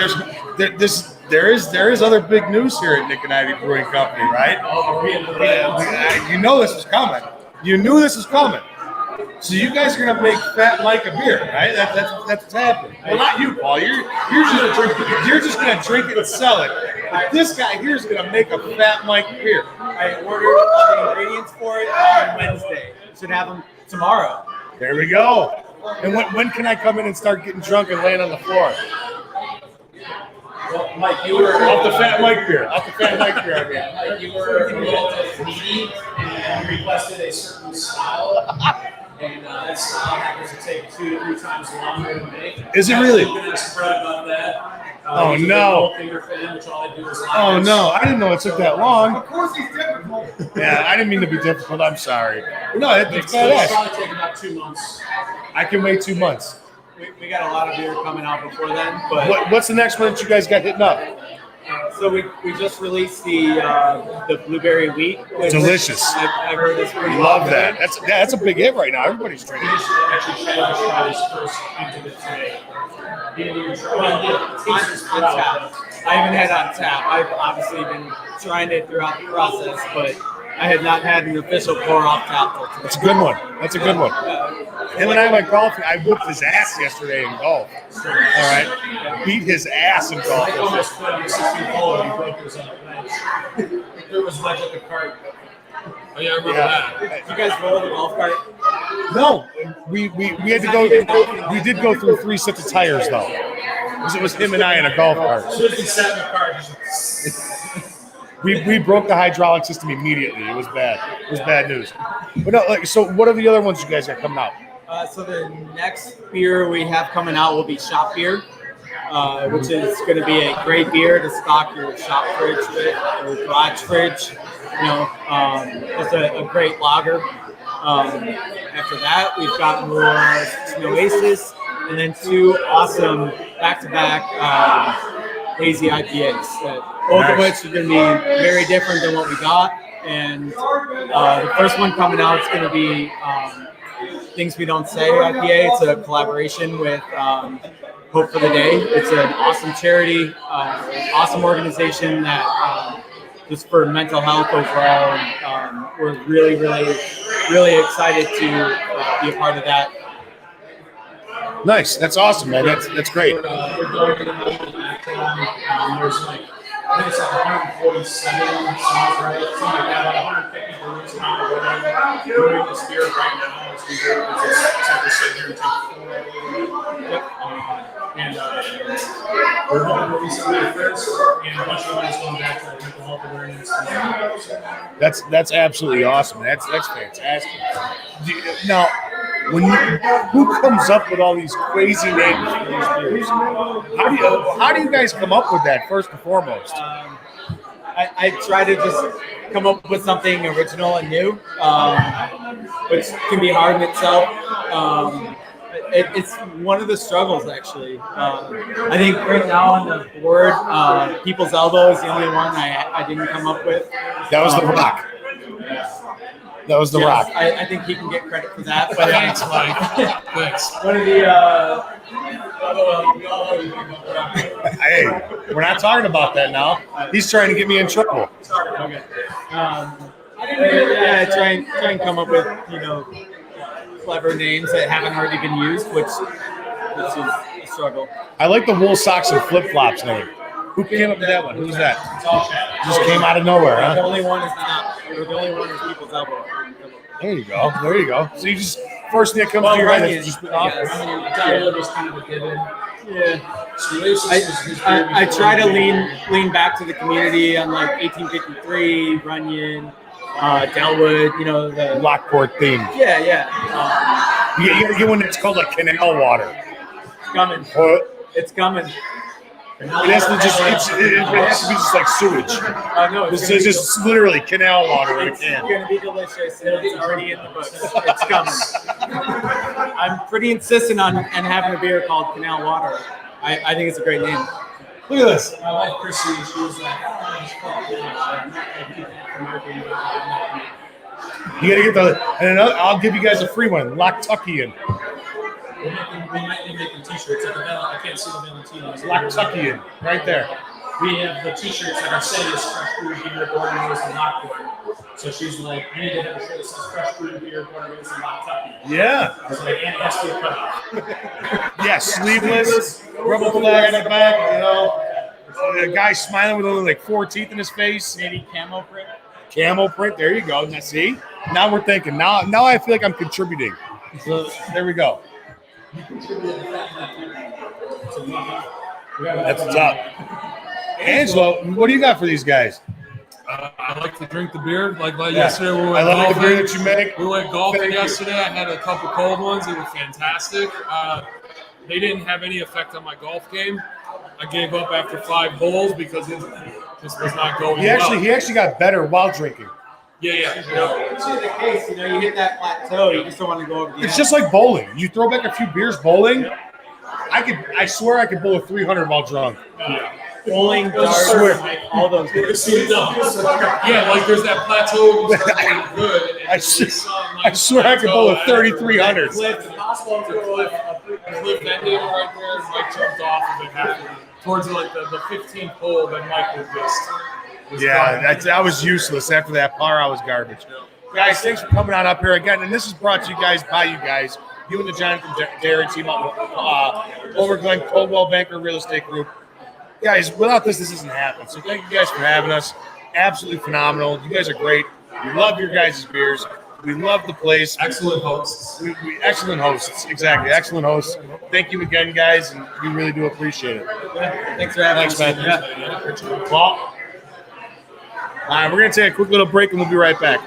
there is other big news here at Nik Ivy Brewing Company, right? You know this is coming. You knew this was coming. So you guys are gonna make FatMike a beer, right? That's what's happening. Well, not you, Paul. You're just gonna drink it and sell it. But this guy here is gonna make a FatMike beer. I ordered all the ingredients for it on Wednesday. Should have them tomorrow. There we go. And when can I come in and start getting drunk and laying on the floor? Well, Mike, you were off the FatMike beer. Off the FatMike beer, I mean. Mike, you were a little meaty and requested a certain style. And that style happens to take 2 to 3 times longer to make. Is it really? I'm going to spread about that. Oh no! Finger fan, which all I do is oh no! I didn't know it took that long. Of course he's difficult. Yeah, I didn't mean to be difficult. I'm sorry. No, it's It'll badass. probably take about 2 months. I can wait 2 months. We got a lot of beer coming out before then, but What's the next one that you guys got hitting up? so we just released the blueberry wheat. Delicious. I've heard this pretty Love good. that. That's a big hit right now. Everybody's drinking. He just actually tried his first into it today. He didn't even try. Well, he did. Tastes On tap. I haven't had on tap. I've obviously been trying it throughout the process, but I had not had an official pour off tap till today. That's a good one. That's a good one. Him and I went golfing. I whooped his ass yesterday in golf. All right, beat his ass in golf. I almost put him 16 hole and he broke his on the ledge. There was ledge at the cart. Oh yeah, I remember that. Did you guys roll the golf cart? No, we had to go. We did go through 3 sets of tires though, because it was him and I in a golf cart. As soon as he sat in the cart, We broke the hydraulic system immediately. It was bad. It was bad news. But no, so what are the other ones you guys got coming out? So the next beer we have coming out will be shop beer, which is going to be a great beer to stock your shop fridge with or garage fridge. It's a great lager. After that, we've got more Oasis, and then 2 awesome back-to-back hazy IPAs. Both of which are going to be very different than what we got. And the first one coming out is going to be Things We Don't Say IPA. It's a collaboration with Hope for the Day. It's an awesome charity, awesome organization that just for mental health overall. And, we're really, really, really excited to be a part of that. Nice. That's awesome, man. That's great. we're going to the there's like, I think it's like 147 songs, right? Something like that, about 150 breweries around the world. We're doing this beer right now. It's like we're sitting here and taking 4 and we're hoping to recently first, and a bunch of others going back to mental health awareness. That's absolutely awesome. That's fantastic. Now, who comes up with all these crazy names for these beers? How do you guys come up with that first and foremost? I try to just come up with something original and new, which can be hard in itself. It's one of the struggles, actually. I think right now on the board, People's Elbow is the only one I didn't come up with. That was the Rock. That was the Rock. I think he can get credit for that. But Thanks, Mike. Thanks. one of the Hey, we're not talking about that now. He's trying to get me in trouble. okay. Yeah, try and come up with clever names that haven't already been used, which is a struggle. I like the wool socks and flip flops name. Who came up with that one? Who's that? Just came out of nowhere, The huh? only one is not. The only one is People's Elbow. There you go. There you go. So you just first thing that comes to your head is just Dialogue was kind of a given. Yeah. I try to lean back to the community on like 1853, Runyon, Delwood, the Lockport theme. Yeah. You gotta get one that's called like canal water. It's coming. What? It's coming. It has to be just like sewage. No, This is just literally canal water in a can. It's going to be delicious, and it's already in the books. It's coming. I'm pretty insistent on having a beer called Canal Water. I think it's a great name. Look at this. My wife Chrissy, she was like, You gotta get and I'll give you guys a free one. Locktuckian. we might be making t-shirts. I can't see the Valentino's. Locktuckian. Right there. We have the t-shirts that are saying is fresh brewed beer, born and raised in Lockport. So she's like, I need to have a shirt that says fresh brewed beer, born and raised in Lockport. Yeah. I was like, and it has to be cut off. Yeah, sleeveless, rubber flag on the back, a guy smiling with only like 4 teeth in his face. Maybe camo print. Camo print, there you go. Now see? Now we're thinking. Now I feel like I'm contributing. So there we go. That's what's up. Angelo, what do you got for these guys? I like to drink the beer. Like yesterday, we went I love golfing. the beer that you make. We went golfing Thank you. yesterday. I had a couple cold ones. They were fantastic. They didn't have any effect on my golf game. I gave up after 5 holes because it just was not going He well. actually got better while drinking. Yeah. It's usually the case, you hit that plateau, you just don't want to go over the It's edge. just like bowling. You throw back a few beers bowling. I swear I could bowl a 300 while drunk. Bowling, darts, all those things. Yeah, like there's that plateau. Good. I swear I could bowl a 3,300. Cliff ended right there. Mike jumped off of it halfway. Towards like the 15th hole, then Mike was just. Yeah, that was useless. After that par, I was garbage. Guys, thanks for coming on up here again. And this is brought to you guys by you guys. You and the Jonathan Darren team up Homer Glen Coldwell Banker Real Estate Group. Guys, without this isn't happening. So thank you guys for having us. Absolutely phenomenal. You guys are great. We love your guys' beers. We love the place. Excellent hosts. Excellent hosts. Exactly. Excellent hosts. Thank you again, guys, and we really do appreciate it. Thanks for having Thanks, us. man. Yeah. Well, all right, we're going to take a quick little break, and we'll be right back.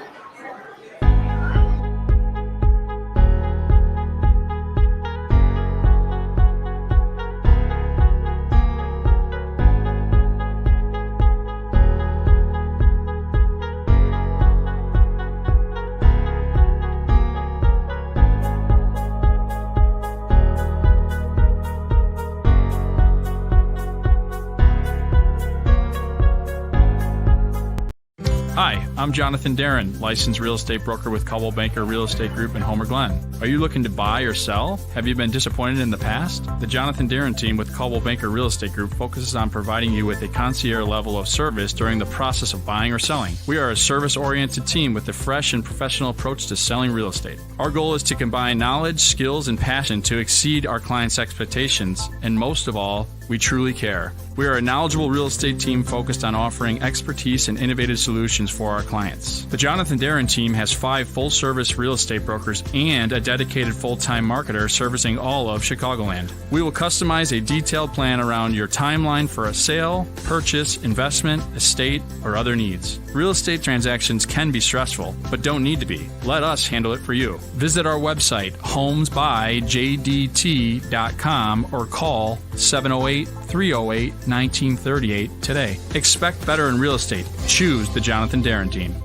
Hi, I'm Jonathan Darren, licensed real estate broker with Coldwell Banker Real Estate Group in Homer Glen. Are you looking to buy or sell? Have you been disappointed in the past? The Jonathan Darren team with Coldwell Banker Real Estate Group focuses on providing you with a concierge level of service during the process of buying or selling. We are a service-oriented team with a fresh and professional approach to selling real estate. Our goal is to combine knowledge, skills, and passion to exceed our clients' expectations, and most of all, we truly care. We are a knowledgeable real estate team focused on offering expertise and innovative solutions for our clients. The Jonathan Darren team has 5 full-service real estate brokers and a dedicated full-time marketer servicing all of Chicagoland. We will customize a detailed plan around your timeline for a sale, purchase, investment, estate, or other needs. Real estate transactions can be stressful, but don't need to be. Let us handle it for you. Visit our website, homesbyjdt.com, or call 708-308-1938 today. Expect better in real estate. Choose the Jonathan Darren team.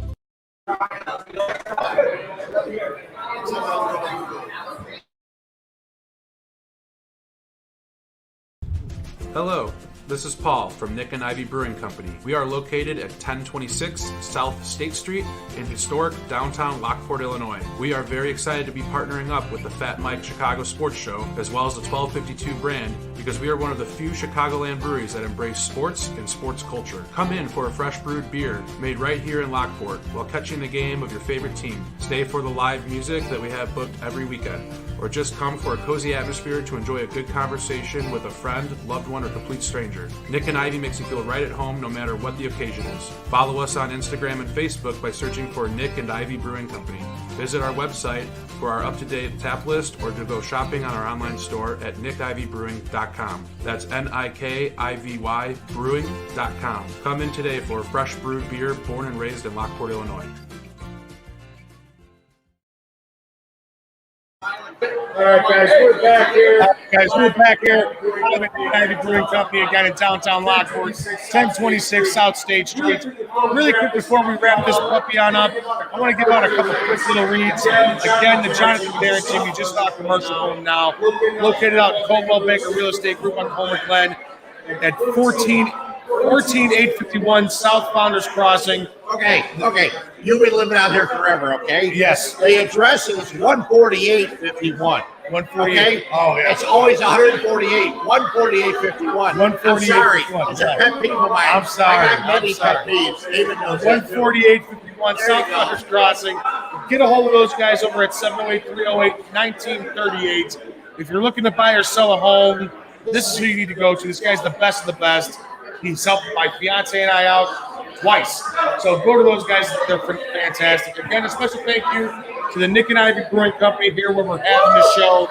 Hello, this is Paul from Nik Ivy Brewing Company. We are located at 1026 South State Street in historic downtown Lockport, Illinois. We are very excited to be partnering up with the FatMike Chicago Sports Show as well as the 1252 brand because we are one of the few Chicagoland breweries that embrace sports and sports culture. Come in for a fresh brewed beer made right here in Lockport while catching the game of your favorite team. Stay for the live music that we have booked every weekend, or just come for a cozy atmosphere to enjoy a good conversation with a friend, loved one, or complete stranger. Nik and Ivy makes you feel right at home no matter what the occasion is. Follow us on Instagram and Facebook by searching for Nik and Ivy Brewing Company. Visit our website for our up-to-date tap list or to go shopping on our online store at nikivybrewing.com. That's Nikivy brewing.com. Come in today for fresh brewed beer born and raised in Lockport, Illinois. All right, guys, we're back here. I'm at the Ivy Brewing Company again in downtown Lockport, 1026 South State Street. Really quick before we wrap this puppy on up, I want to give out a couple quick little reads. Again, the Jonathan Darren team, you just saw a commercial for them now, located out in Coldwell Banker Real Estate Group on Homer Glen at 14851 South Founders Crossing. Okay. You've been living out here forever, okay? Yes. The address is 14851. 148. Okay? Oh, yeah. It's always 148. 14851. 148. I'm sorry. It's a pet peeve of mine. I'm sorry. I got many pet peeves. David knows that too. 14851 South Founders Crossing. Get a hold of those guys over at 708-308-1938. If you're looking to buy or sell a home, this is who you need to go to. This guy's the best of the best. He's helped my fiance and I out twice. So go to those guys. They're fantastic. Again, a special thank you to the Nik and Ivy Brewing Company here where we're having the show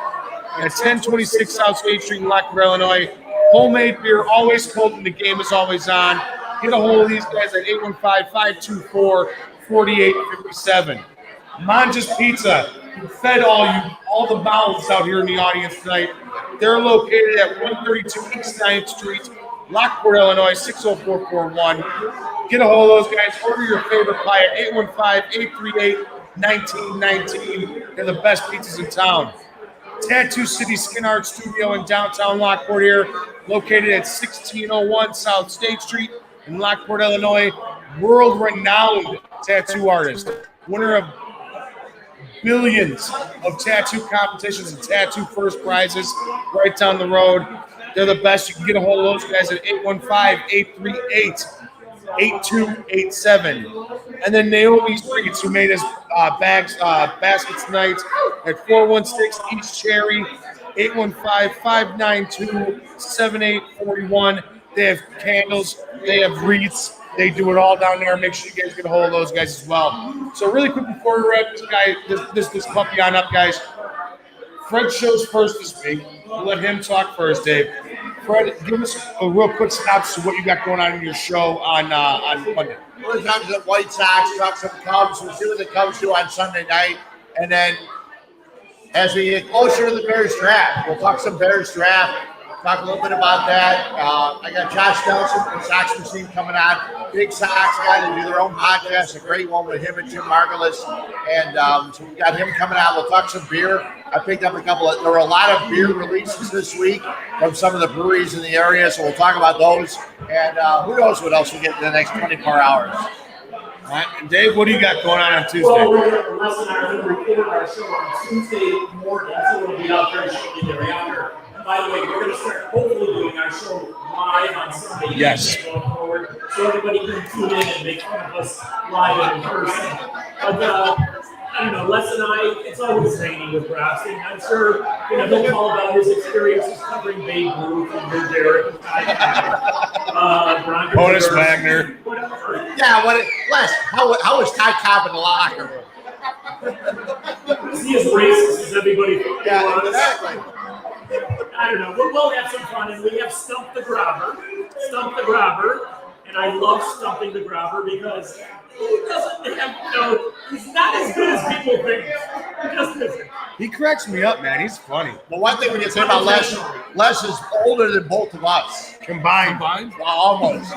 at 1026 South State Street in Lockport, Illinois. Homemade beer, always cold, and the game is always on. Get a hold of these guys at 815-524-4857. Manja's Pizza, who fed all the mouths out here in the audience tonight. They're located at 132 East 9th Street, Lockport, Illinois, 60441. Get a hold of those guys. Order your favorite pie at 815-838-1919. They're the best pizzas in town. Tattoo City Skin Art Studio in downtown Lockport here, located at 1601 South State Street in Lockport, Illinois. World-renowned tattoo artist, winner of billions of tattoo competitions and tattoo first prizes right down the road. They're the best. You can get a hold of those guys at 815-838-8287. And then Naomi's Treats, who made us baskets tonight at 416 East Cherry, 815-592-7841. They have candles. They have wreaths. They do it all down there. Make sure you guys get a hold of those guys as well. So really quick before we wrap this puppy on up, guys, Fred shows first this week. We'll let him talk first, Dave. Fred, give us a real quick synopsis of what you got going on in your show on Monday. We're talking to the White Sox, talk some Cubs. We'll see what the Cubs do on Sunday night. And then as we get closer to the Bears draft, we'll talk some Bears draft. Talk a little bit about that. I got Josh Nelson from Sox Machine coming on. Big Sox guy. They do their own podcast, a great one with him and Jim Margulis. And so we got him coming out. We'll talk some beer. I picked up there were a lot of beer releases this week from some of the breweries in the area, so we'll talk about those. And who knows what else we get in the next 24 hours. All right, and Dave, what do you got going on Tuesday? Well, we're going to listen to record our show on Tuesday morning, so we'll be out there shortly thereafter. By the way, we're going to start hopefully doing our show live on Sunday. Yes. Going forward, so everybody can tune in and make fun of us live in person. But I don't know, Les and I, it's always zany with wrestling. I'm sure he'll tell about his experiences covering Babe Ruth and Derek, Honus Wagner. whatever. Yeah, Yeah, Les, how was Ty Cobb in the locker room? Is he as racist as everybody was? Yeah, exactly. I don't know. We'll have some fun, and we have Stump the Grabber. Stump the Grabber, and I love stumping the Grabber because he doesn't have, he's not as good as people think. He just isn't. He cracks me up, man. He's funny. The one thing we can say about Les is older than both of us. Combined. Well, almost.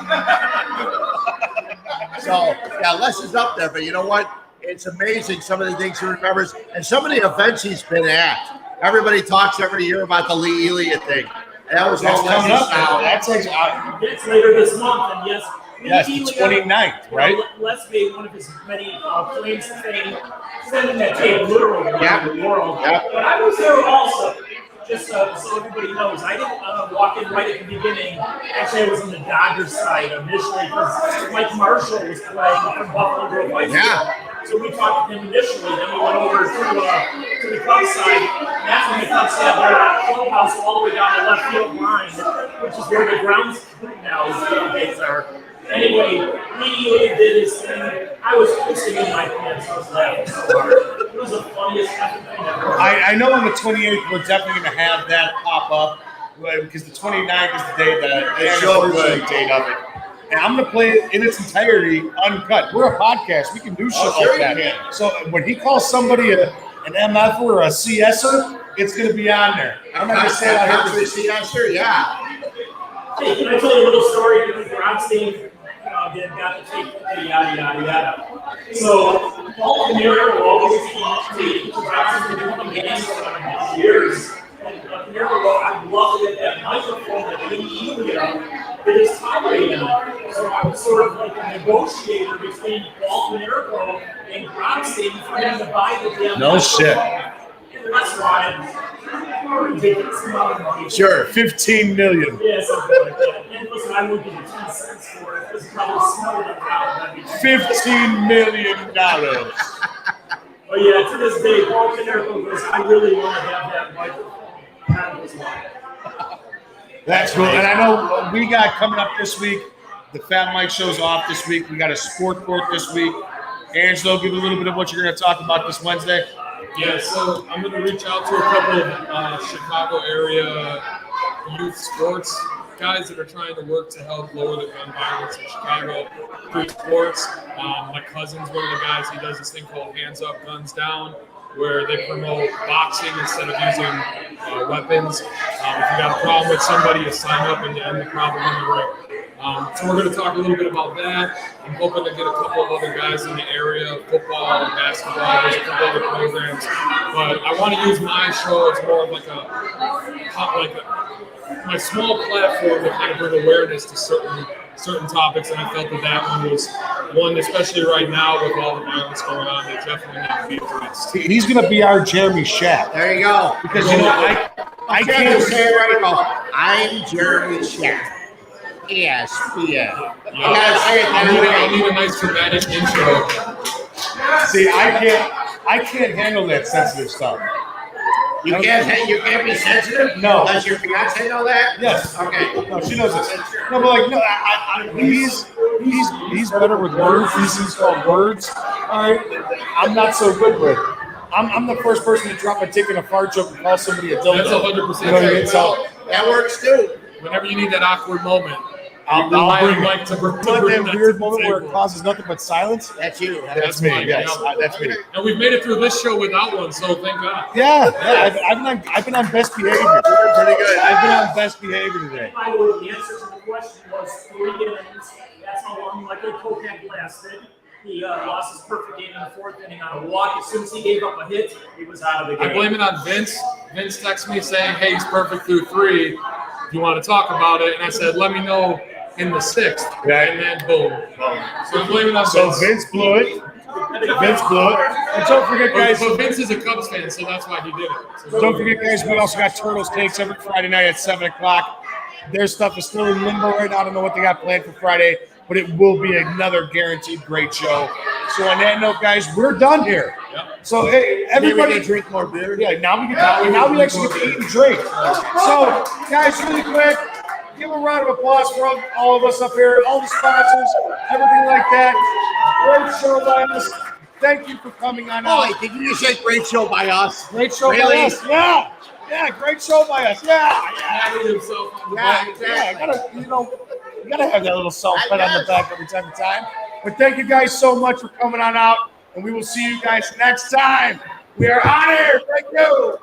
So, yeah, Les is up there, but you know what? It's amazing some of the things he remembers and some of the events he's been at. Everybody talks every year about the Lee Elia thing. That was all coming up. That's It's later this month, and yes. Yes, the 29th, right? Les made one of his many claims to fame, sending that tape literally around the world. Yeah. But I was there also, just so everybody knows. I didn't walk in right at the beginning. Actually, I was on the Dodgers side initially because Mike Marshall was playing from Buffalo Grove High School. Yeah. So we talked to him initially, then we went over to the Cubs side. And that's when the Cubs had their clubhouse all the way down the left field line, which is where the grounds now are. Anyway, he did his thing. I was pissing in my pants. I was laughing so hard. It was the funniest thing ever. I know on the 28th we're definitely going to have that pop up because the 29th is the day the anniversary date of it. And I'm going to play it in its entirety uncut. We're a podcast. We can do shit like that. So when he calls somebody an MF or a CSer, it's going to be on there. I'm not going to say out here. CSer, yeah. Hey, can I tell you a little story? Grabstein got to take the yada, yada, yada. So, Paul Huebner will always keep Grabstein's been doing the meetings for years. And Huebner, I love it, that microphone that Nik Ivy that is tolerating. So I was sort of like a negotiator between Paul Huebner and Grabstein for him to buy the damn No shit. And that's why ridiculous amount of money. Sure, 15 million. Yeah, something like that. And listen, I would give you 10 cents for it. It's probably smaller than that. $15 million. But yeah, to this day, Paul Huebner goes, I really want to have that microphone. That was why. That's cool. And I know we got coming up this week, the Fat Mike show's off this week. We got a sport court this week. Angelo, give a little bit of what you're going to talk about this Wednesday. Yeah, so I'm going to reach out to a couple of Chicago area youth sports guys that are trying to work to help lower the gun violence in Chicago through sports. My cousin's one of the guys. He does this thing called Hands Up, Guns Down, where they promote boxing instead of using weapons. If you got a problem with somebody, you sign up and you end the problem in the ring. So we're going to talk a little bit about that. I'm hoping to get a couple of other guys in the area, football and basketball. There's a couple other programs, but I want to use my show as more of my small platform to kind of bring awareness to certain topics, and I felt that one was one, especially right now with all the violence going on, that definitely need to be addressed. He's going to be our Jeremy Schaff. There you go. Because I can't say it right now. I'm Jeremy Schaff. ESPN. Yeah. I need a nice dramatic intro. See, I can't handle that sensitive stuff. You can't be sensitive? No. Does your fiance know that? Yes. Okay. No, she knows this. No, but he's better with words. He's called words. All right. I'm not so good with. I'm the first person to drop a dick in a fart joke and call somebody a dildo. That's 100%. You know what I mean? So that works too. Whenever you need that awkward moment, I'll bring Mike to bring that weird moment where it causes nothing but silence. That's you. That's me. Yes, that's me. And we've made it through this show without one, so thank God. Yeah. I've been on best behavior. Pretty good. I've been on best behavior today. By the way, the answer to the question was 3 innings. That's how long Michael Kopech lasted. He lost his perfect game in the 4th inning on a walk. As soon as he gave up a hit, he was out of the game. I blame it on Vince. Vince texted me saying, hey, he's perfect through 3. Do you want to talk about it? And I said, let me know in the 6th. Right. And then boom. So I'm blaming it on Vince. So Vince blew it. And don't forget, guys. But Vince is a Cubs fan, so that's why he did it. So Don't forget, guys, we also got Turtles Takes every Friday night at 7 o'clock. Their stuff is still in limbo right now. I don't know what they got planned for Friday, but it will be another guaranteed great show. So on that note, guys, we're done here. Yep. So hey, everybody can drink more beer. Yeah, now we actually get to eat and drink. So guys, really quick, Give a round of applause for all of us up here, all the sponsors, everything like that. Great show by us. Thank you for coming on out. Did you just say great show by us? Great show by us. Yeah. Yeah, great show by us. Yeah. Yeah. You gotta have that little salt pet on the back every time. But thank you guys so much for coming on out, and we will see you guys next time. We are on air. Thank you.